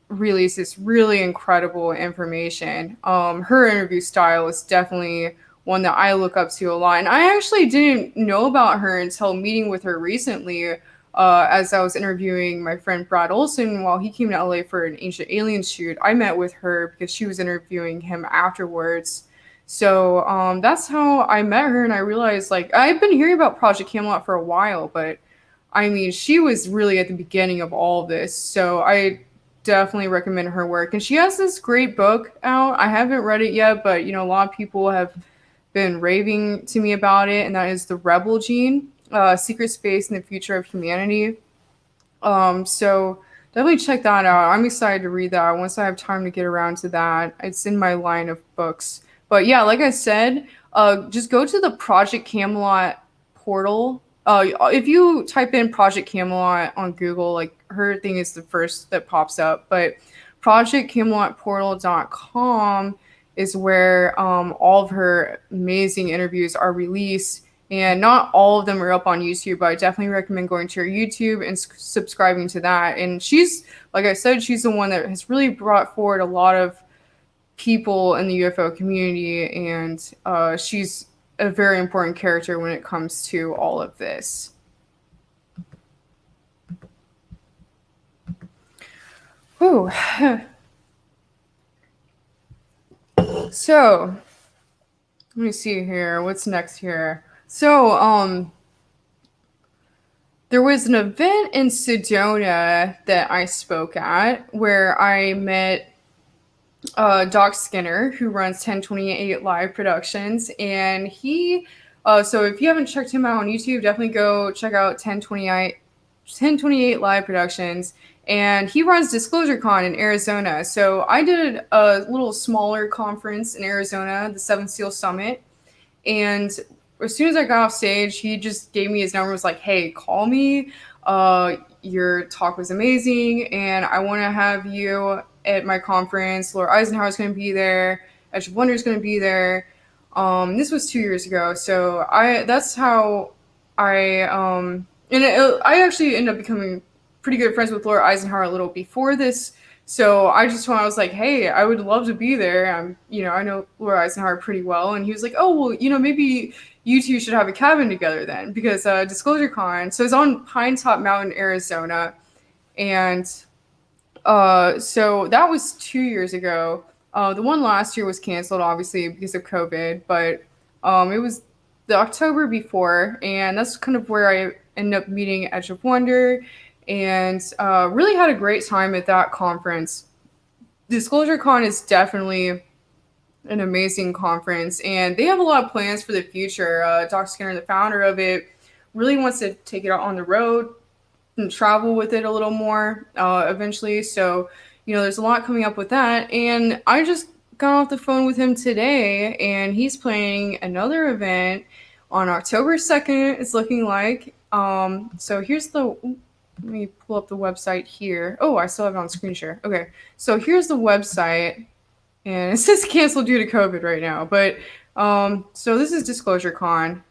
Speaker 1: releases really incredible information. Her interview style is definitely one that I look up to a lot. And I actually didn't know about her until meeting with her recently as I was interviewing my friend Brad Olson while he came to LA for an Ancient Aliens shoot. I met with her because she was interviewing him afterwards. So that's how I met her, and I realized, like, I've been hearing about Project Camelot for a while, but I mean, she was really at the beginning of all of this. So I definitely recommend her work. And she has this great book out. I haven't read it yet, but a lot of people have been raving to me about it, and that is The Rebel Gene, Secret Space and the Future of Humanity. So definitely check that out. I'm excited to read that once I have time to get around to that. It's in my line of books. But yeah, like I said, just go to the Project Camelot portal. If you type in Project Camelot on Google, like, her thing is the first that pops up. But projectcamelotportal.com is where all of her amazing interviews are released. And not all of them are up on YouTube, but I definitely recommend going to her YouTube and subscribing to that. And she's, like I said, she's the one that has really brought forward a lot of people in the UFO community, and she's a very important character when it comes to all of this. Whew. So, let me see here. What's next here? So, there was an event in Sedona that I spoke at where I met Doc Skinner, who runs 1028 Live Productions, and he. So if you haven't checked him out on YouTube, definitely go check out 1028 Live Productions. And he runs Disclosure Con in Arizona. So I did a little smaller conference in Arizona, the Seven Seal Summit. And as soon as I got off stage, he just gave me his number, was like, hey, call me. Your talk was amazing, and I want to have you at my conference. Laura Eisenhower is going to be there. Edge of Wonder is going to be there. This was 2 years ago, so that's how I I actually ended up becoming pretty good friends with Laura Eisenhower a little before this. So I was like, hey, I would love to be there. I know Laura Eisenhower pretty well, and he was like, oh well, maybe you two should have a cabin together then, because Disclosure Con. So it's on Pine Top Mountain, Arizona, and so that was 2 years ago. The one last year was canceled, obviously, because of COVID, but it was the October before, and that's kind of where I ended up meeting Edge of Wonder, and really had a great time at that conference. Disclosure Con is definitely an amazing conference, and they have a lot of plans for the future. Doc Skinner, the founder of it, really wants to take it out on the road and travel with it a little more eventually. So, there's a lot coming up with that. And I just got off the phone with him today, and he's planning another event on October 2nd, it's looking like. So let me pull up the website here. Oh, I still have it on screen share. Okay, so here's the website, and it says canceled due to COVID right now. But so this is Disclosure Con.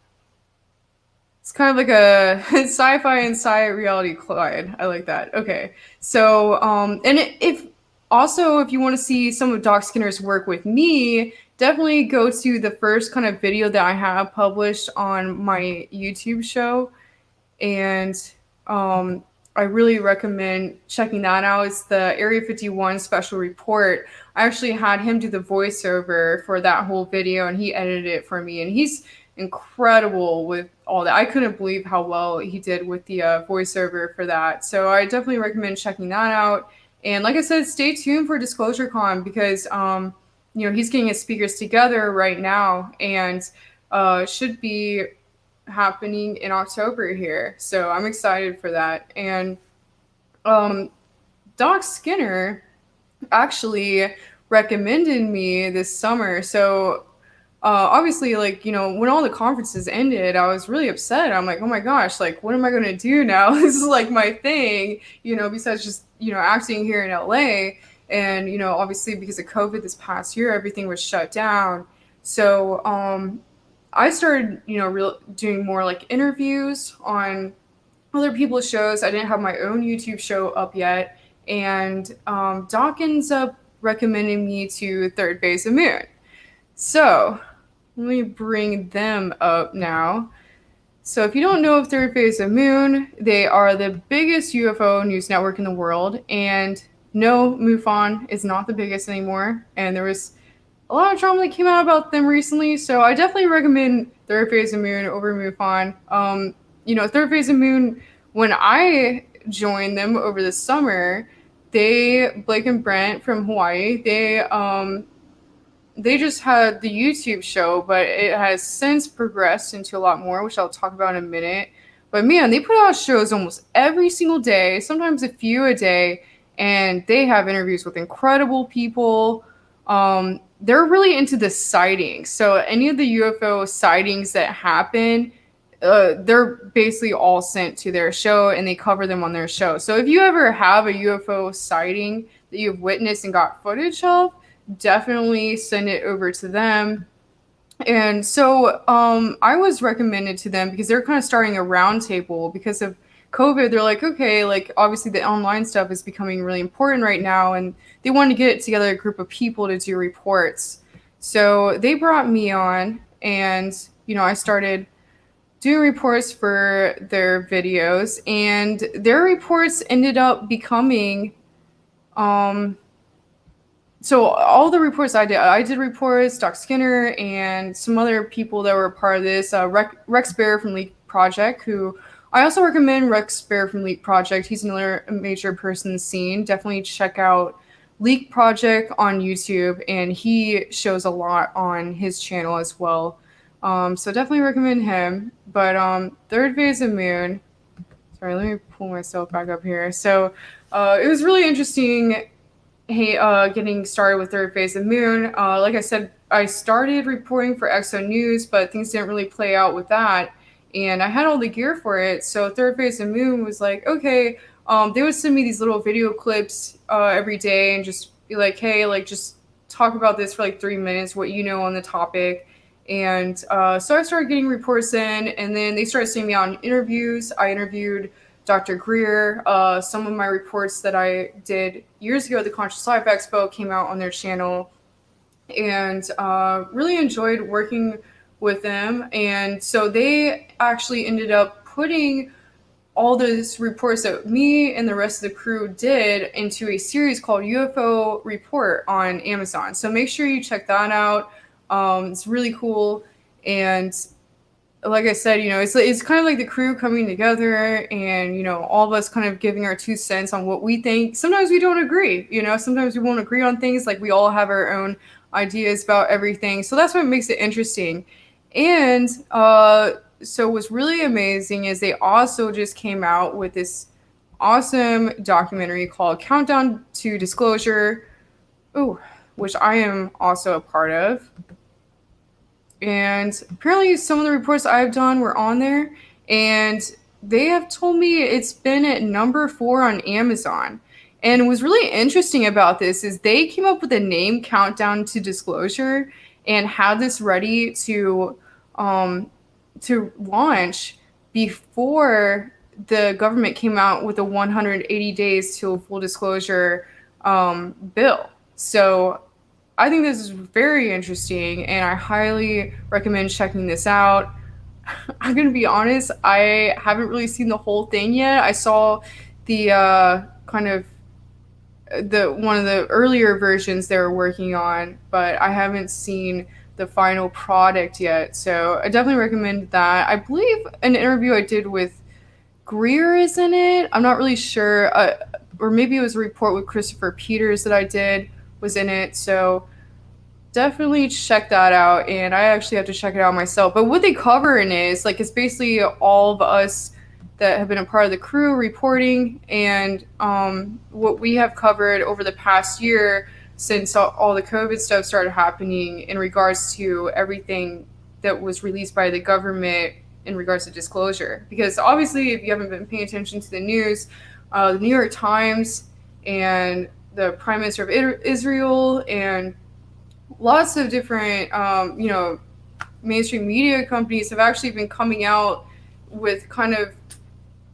Speaker 1: It's kind of like a sci-fi and sci-reality collide. I like that. Okay, so and if you want to see some of Doc Skinner's work with me, definitely go to the first kind of video that I have published on my YouTube show, and I really recommend checking that out. It's the Area 51 special report. I actually had him do the voiceover for that whole video, and he edited it for me, and he's incredible with all that. I couldn't believe how well he did with the voiceover for that. So I definitely recommend checking that out. And like I said, stay tuned for Disclosure Con, because he's getting his speakers together right now, and should be happening in October here. So I'm excited for that. And Doc Skinner actually recommended me this summer. So obviously, when all the conferences ended, I was really upset. I'm like, oh my gosh, what am I going to do now? This is my thing, besides just, acting here in LA. And, obviously because of COVID this past year, everything was shut down. So I started, doing more interviews on other people's shows. I didn't have my own YouTube show up yet. And Doc ends up recommending me to Third Phase of Moon. So let me bring them up now. So if you don't know of Third Phase of Moon, they are the biggest UFO news network in the world. And no, MUFON is not the biggest anymore. And there was a lot of drama that came out about them recently. So I definitely recommend Third Phase of Moon over MUFON. Third Phase of Moon, when I joined them over the summer, Blake and Brent from Hawaii, they just had the YouTube show, but it has since progressed into a lot more, which I'll talk about in a minute. But man, they put out shows almost every single day, sometimes a few a day, and they have interviews with incredible people. They're really into the sightings. So any of the UFO sightings that happen, they're basically all sent to their show, and they cover them on their show. So if you ever have a UFO sighting that you've witnessed and got footage of, definitely send it over to them. And so I was recommended to them because they're kind of starting a roundtable because of COVID. They're like, okay, like obviously the online stuff is becoming really important right now, and they wanted to get together a group of people to do reports. So they brought me on, and I started doing reports for their videos, and their reports ended up becoming um, so all the reports I did reports, Doc Skinner, and some other people that were part of this. Rex Bear from Leak Project, who I also recommend Rex Bear from Leak Project. He's another major person in the scene. Definitely check out Leak Project on YouTube, and he shows a lot on his channel as well. So definitely recommend him. But Third Phase of Moon. Sorry, let me pull myself back up here. So it was really interesting. Hey, getting started with Third Phase of Moon. Like I said, I started reporting for EXO News, but things didn't really play out with that. And I had all the gear for it. So Third Phase of Moon was like, okay, they would send me these little video clips every day and just be like, hey, like just talk about this for like 3 minutes, what you know on the topic. And so I started getting reports in, and then they started sending me on interviews. I interviewed Dr. Greer. Some of my reports that I did years ago at the Conscious Life Expo came out on their channel, and really enjoyed working with them. And so they actually ended up putting all those reports that me and the rest of the crew did into a series called UFO Report on Amazon. So make sure you check that out. It's really cool. And like I said, it's kind of like the crew coming together, and all of us kind of giving our 2 cents on what we think. Sometimes we don't agree, sometimes we won't agree on things. Like we all have our own ideas about everything, so that's what makes it interesting. And so what's really amazing is they also just came out with this awesome documentary called Countdown to Disclosure, ooh, which I am also a part of. And apparently some of the reports I've done were on there, and they have told me it's been at number 4 on Amazon. And what's really interesting about this is they came up with a name, Countdown to Disclosure, and had this ready um, to launch before the government came out with a 180 days to a full disclosure bill. So I think this is very interesting, and I highly recommend checking this out. I'm gonna be honest, I haven't really seen the whole thing yet. I saw the kind of the one of the earlier versions they were working on, but I haven't seen the final product yet. So I definitely recommend that. I believe an interview I did with Greer is in it. I'm not really sure, or maybe it was a report with Christopher Peters that I did was in it. So definitely check that out, and I actually have to check it out myself. But what they cover in it is like it's basically all of us that have been a part of the crew reporting, and what we have covered over the past year since all the COVID stuff started happening in regards to everything that was released by the government in regards to disclosure. Because obviously, if you haven't been paying attention to the news, the New York Times and the Prime Minister of Israel and lots of different, mainstream media companies have actually been coming out with kind of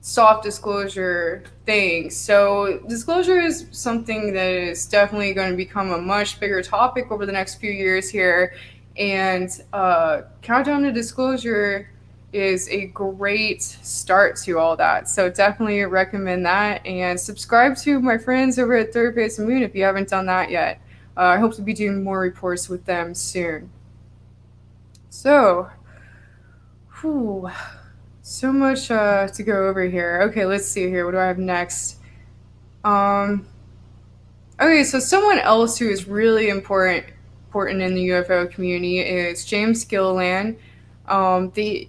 Speaker 1: soft disclosure things. So disclosure is something that is definitely going to become a much bigger topic over the next few years here. And Countdown to Disclosure is a great start to all that. So definitely recommend that, and subscribe to my friends over at Third Phase of Moon if you haven't done that yet. I hope to be doing more reports with them soon. So, whew, so much to go over here. Okay, let's see here. What do I have next? Okay, so someone else who is really important in the UFO community is James Gilliland. The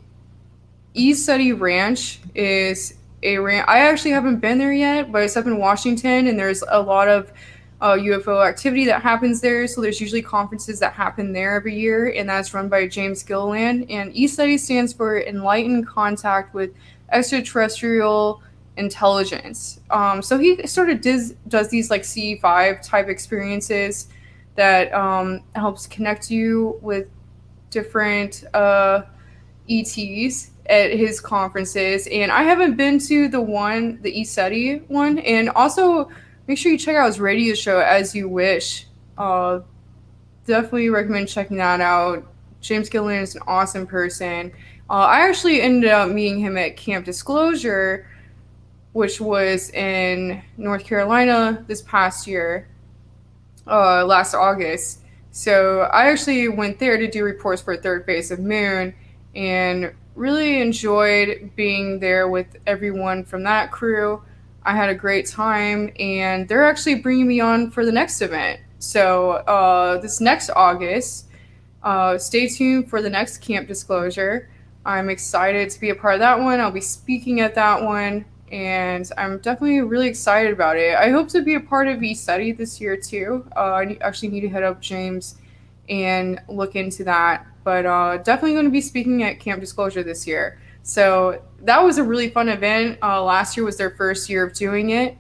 Speaker 1: E-Study Ranch is a ranch. I actually haven't been there yet, but it's up in Washington, and there's a lot of UFO activity that happens there. So there's usually conferences that happen there every year, and that's run by James Gilliland. And E-Study stands for Enlightened Contact with Extraterrestrial Intelligence. So he sort of does these like CE5 type experiences that helps connect you with different ETs at his conferences, and I haven't been to the ESETI one. And also, make sure you check out his radio show, As You Wish. Uh, Definitely recommend checking that out. James Gillian is an awesome person. I actually ended up meeting him at Camp Disclosure, which was in North Carolina this past year, last August. So I actually went there to do reports for Third Phase of Moon, and really enjoyed being there with everyone from that crew. I had a great time, and they're actually bringing me on for the next event. So this next August, stay tuned for the next Camp Disclosure. I'm excited to be a part of that one. I'll be speaking at that one, and I'm definitely really excited about it. I hope to be a part of eStudy this year too. I actually need to hit up James and look into that, but definitely going to be speaking at Camp Disclosure this year. So that was a really fun event. Last year was their first year of doing it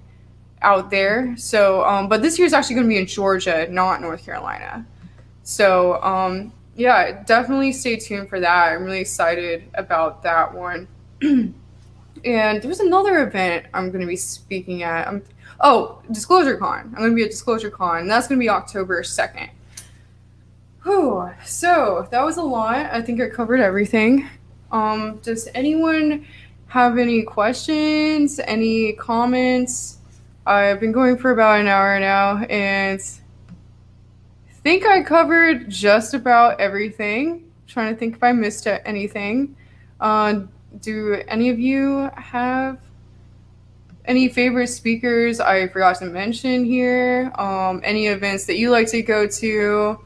Speaker 1: out there. So, but this year is actually going to be in Georgia, not North Carolina. So, yeah, definitely stay tuned for that. I'm really excited about that one. And there's another event I'm going to be speaking at. Disclosure Con. I'm going to be at Disclosure Con, and that's going to be October 2nd. Whew. So that was a lot. I think I covered everything. Does anyone have any questions, any comments? I've been going for about an hour now, and I think I covered just about everything. I'm trying to think if I missed anything. Do any of you have any favorite speakers I forgot to mention here? Any events that you like to go to?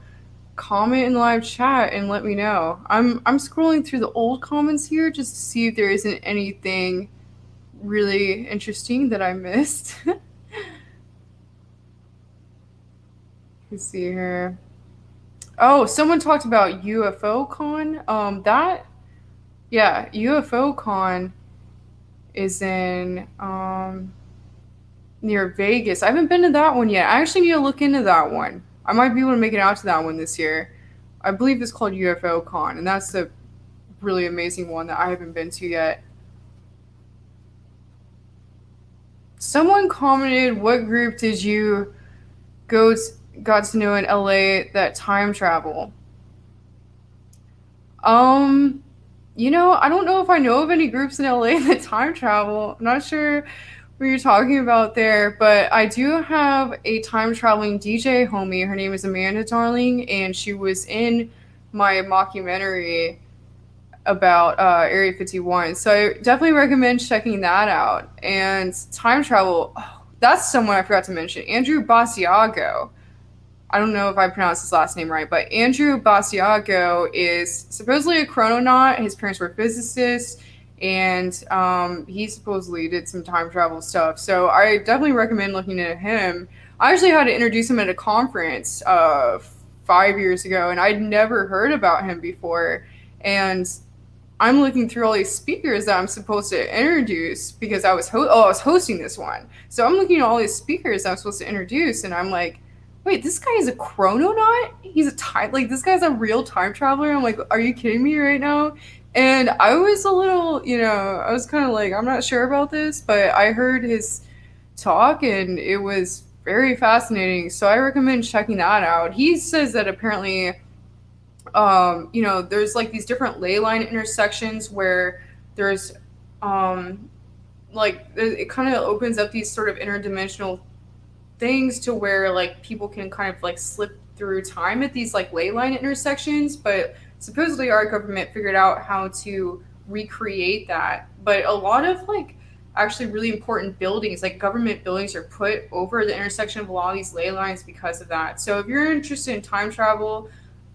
Speaker 1: Comment in the live chat and let me know. I'm scrolling through the old comments here just to see if there isn't anything really interesting that I missed. Let's see here. Oh, someone talked about UFO Con. UFO Con is in near Vegas. I haven't been to that one yet. I actually need to look into that one. I might be able to make it out to that one this year. I believe it's called UFO Con, and that's a really amazing one that I haven't been to yet. Someone commented, what group did you got to know in LA that time travel? I don't know if I know of any groups in LA that time travel. I'm not sure what you're talking about there, but I do have a time traveling DJ homie. Her name is Amanda Darling, and she was in my mockumentary about Area 51. So I definitely recommend checking that out. And time travel, that's someone I forgot to mention. Andrew Basiago. I don't know if I pronounced his last name right, but Andrew Basiago is supposedly a chrononaut. His parents were physicists, and he supposedly did some time travel stuff. So I definitely recommend looking into him. I actually had to introduce him at a conference 5 years ago, and I'd never heard about him before. And I'm looking through all these speakers that I'm supposed to introduce because I was hosting this one. So I'm looking at all these speakers that I'm supposed to introduce, and I'm like, wait, this guy is a chrononaut? This guy's a real time traveler? I'm like, are you kidding me right now? And I was a little, I was kind of like, I'm not sure about this, but I heard his talk and it was very fascinating. So I recommend checking that out. He says that apparently, there's like these different ley line intersections where there's, it kind of opens up these sort of interdimensional things to where like people can kind of like slip through time at these like ley line intersections, but supposedly our government figured out how to recreate that. But a lot of like actually really important buildings, like government buildings, are put over the intersection of a lot of these ley lines because of that. So if you're interested in time travel,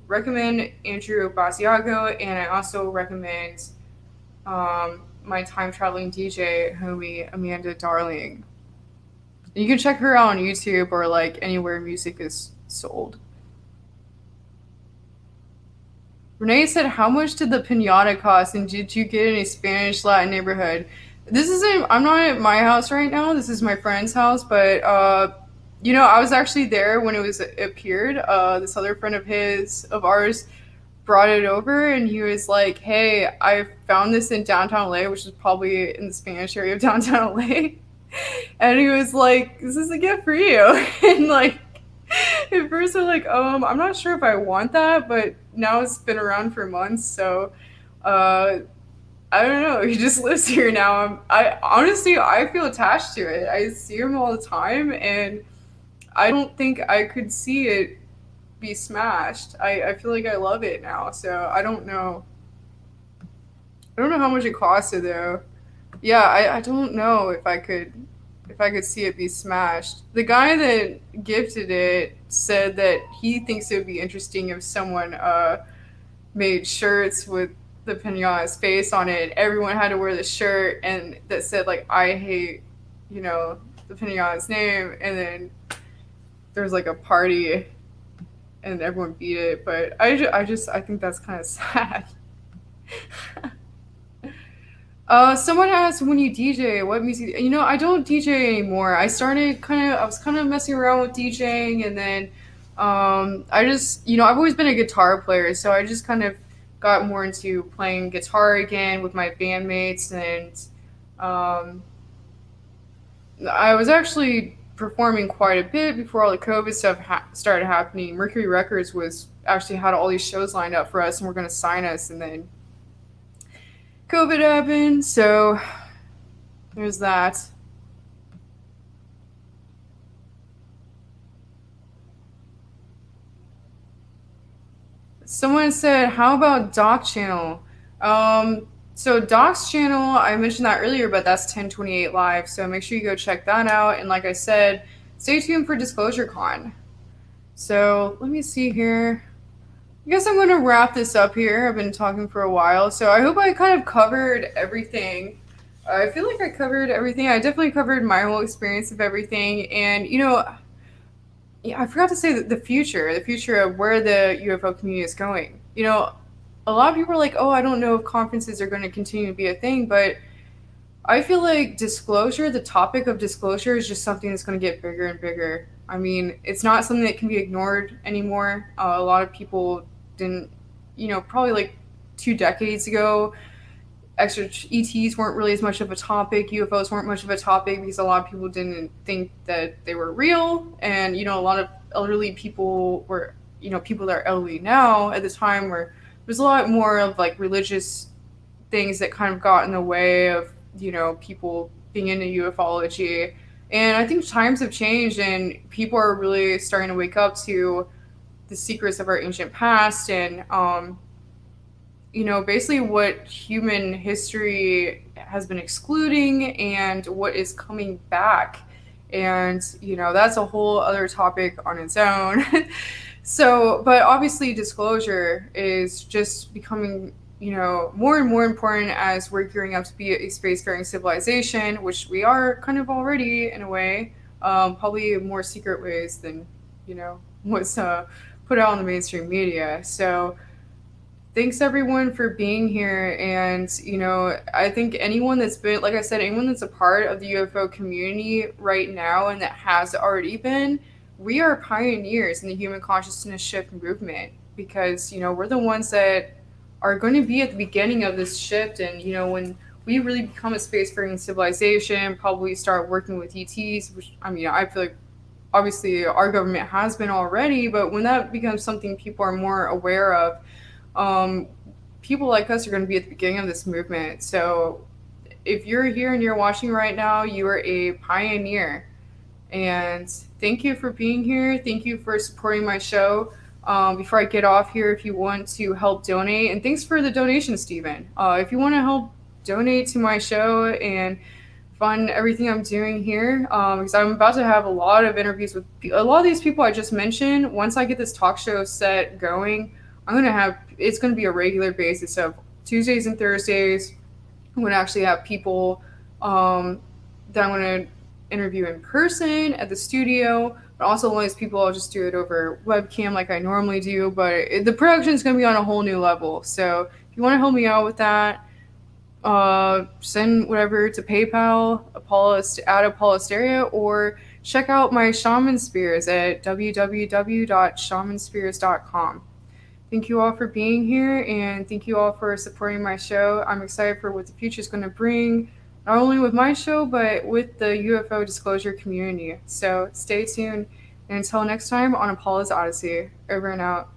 Speaker 1: recommend Andrew Basiago, and I also recommend my time traveling DJ homie Amanda Darling. You can check her out on YouTube or like anywhere music is sold. Renee said, how much did the piñata cost, and did you get in a Spanish Latin neighborhood? I'm not at my house right now. This is my friend's house, but I was actually there when it appeared. This other friend of ours brought it over and he was like, "Hey, I found this in downtown LA, which is probably in the Spanish area of downtown LA." And he was like, "This is a gift for you." And like, at first I'm like, I'm not sure if I want that, but now it's been around for months, so uh, I don't know. He just lives here now. I honestly, I feel attached to it. I see him all the time, and I don't think I could see it be smashed. I feel like I love it now, so I don't know. I don't know how much it costed though. Yeah, I don't know if I could see it be smashed. The guy that gifted it said that he thinks it would be interesting if someone made shirts with the pinata's face on it. Everyone had to wear the shirt and that said like I hate, the pinata's name, and then there was like a party and everyone beat it. But I think that's kind of sad. Someone asked when you DJ, what music? I don't DJ anymore. I was kind of messing around with DJing, and then I just, I've always been a guitar player, so I just kind of got more into playing guitar again with my bandmates, and um, I was actually performing quite a bit before all the COVID stuff started happening. Mercury Records was actually had all these shows lined up for us, and were going to sign us, and then COVID happened, so there's that. Someone said, "How about Doc Channel?" So Doc's channel, I mentioned that earlier, but that's 1028 live. So make sure you go check that out. And like I said, stay tuned for Disclosure Con. So let me see here. I guess I'm going to wrap this up here. I've been talking for a while, so I hope I kind of covered everything. I feel like I covered everything. I definitely covered my whole experience of everything, and yeah, I forgot to say that the future of where the UFO community is going. A lot of people are like, "Oh, I don't know if conferences are going to continue to be a thing," but I feel like disclosure, the topic of disclosure, is just something that's going to get bigger and bigger. I mean, it's not something that can be ignored anymore. A lot of people didn't, probably like 2 decades ago, extra ETs weren't really as much of a topic. UFOs weren't much of a topic because a lot of people didn't think that they were real. And, a lot of elderly people were, people that are elderly now at the time were, there's a lot more of like religious things that kind of got in the way of, people being into ufology. And I think times have changed and people are really starting to wake up to the secrets of our ancient past and, basically what human history has been excluding and what is coming back. And, that's a whole other topic on its own. So, but obviously disclosure is just becoming, more and more important as we're gearing up to be a spacefaring civilization, which we are kind of already in a way, probably in more secret ways than, what's put out in the mainstream media. So, thanks everyone for being here. And, I think anyone that's been, like I said, anyone that's a part of the UFO community right now and that has already been, we are pioneers in the human consciousness shift movement because, we're the ones that are going to be at the beginning of this shift. And, when we really become a spacefaring civilization, probably start working with ETs, which, I feel like obviously our government has been already, but when that becomes something people are more aware of, people like us are going to be at the beginning of this movement. So if you're here and you're watching right now, you are a pioneer. And thank you for being here. Thank you for supporting my show. Before I get off here, if you want to help donate, and thanks for the donation, Steven. If you want to help donate to my show and fund everything I'm doing here, because I'm about to have a lot of interviews with a lot of these people I just mentioned. Once I get this talk show set going, it's going to be a regular basis of Tuesdays and Thursdays. I'm going to actually have people that I'm going to interview in person at the studio, but also a lot of these people I'll just do it over webcam like I normally do, but the production is going to be on a whole new level. So if you want to help me out with that, send whatever to PayPal, Apolla Asteria, or check out my shaman spears at www.shamanspears.com. Thank you all for being here, and thank you all for supporting my show. I'm excited for what the future is going to bring, not only with my show, but with the UFO disclosure community. So stay tuned, and until next time on Apollo's Odyssey, over and out.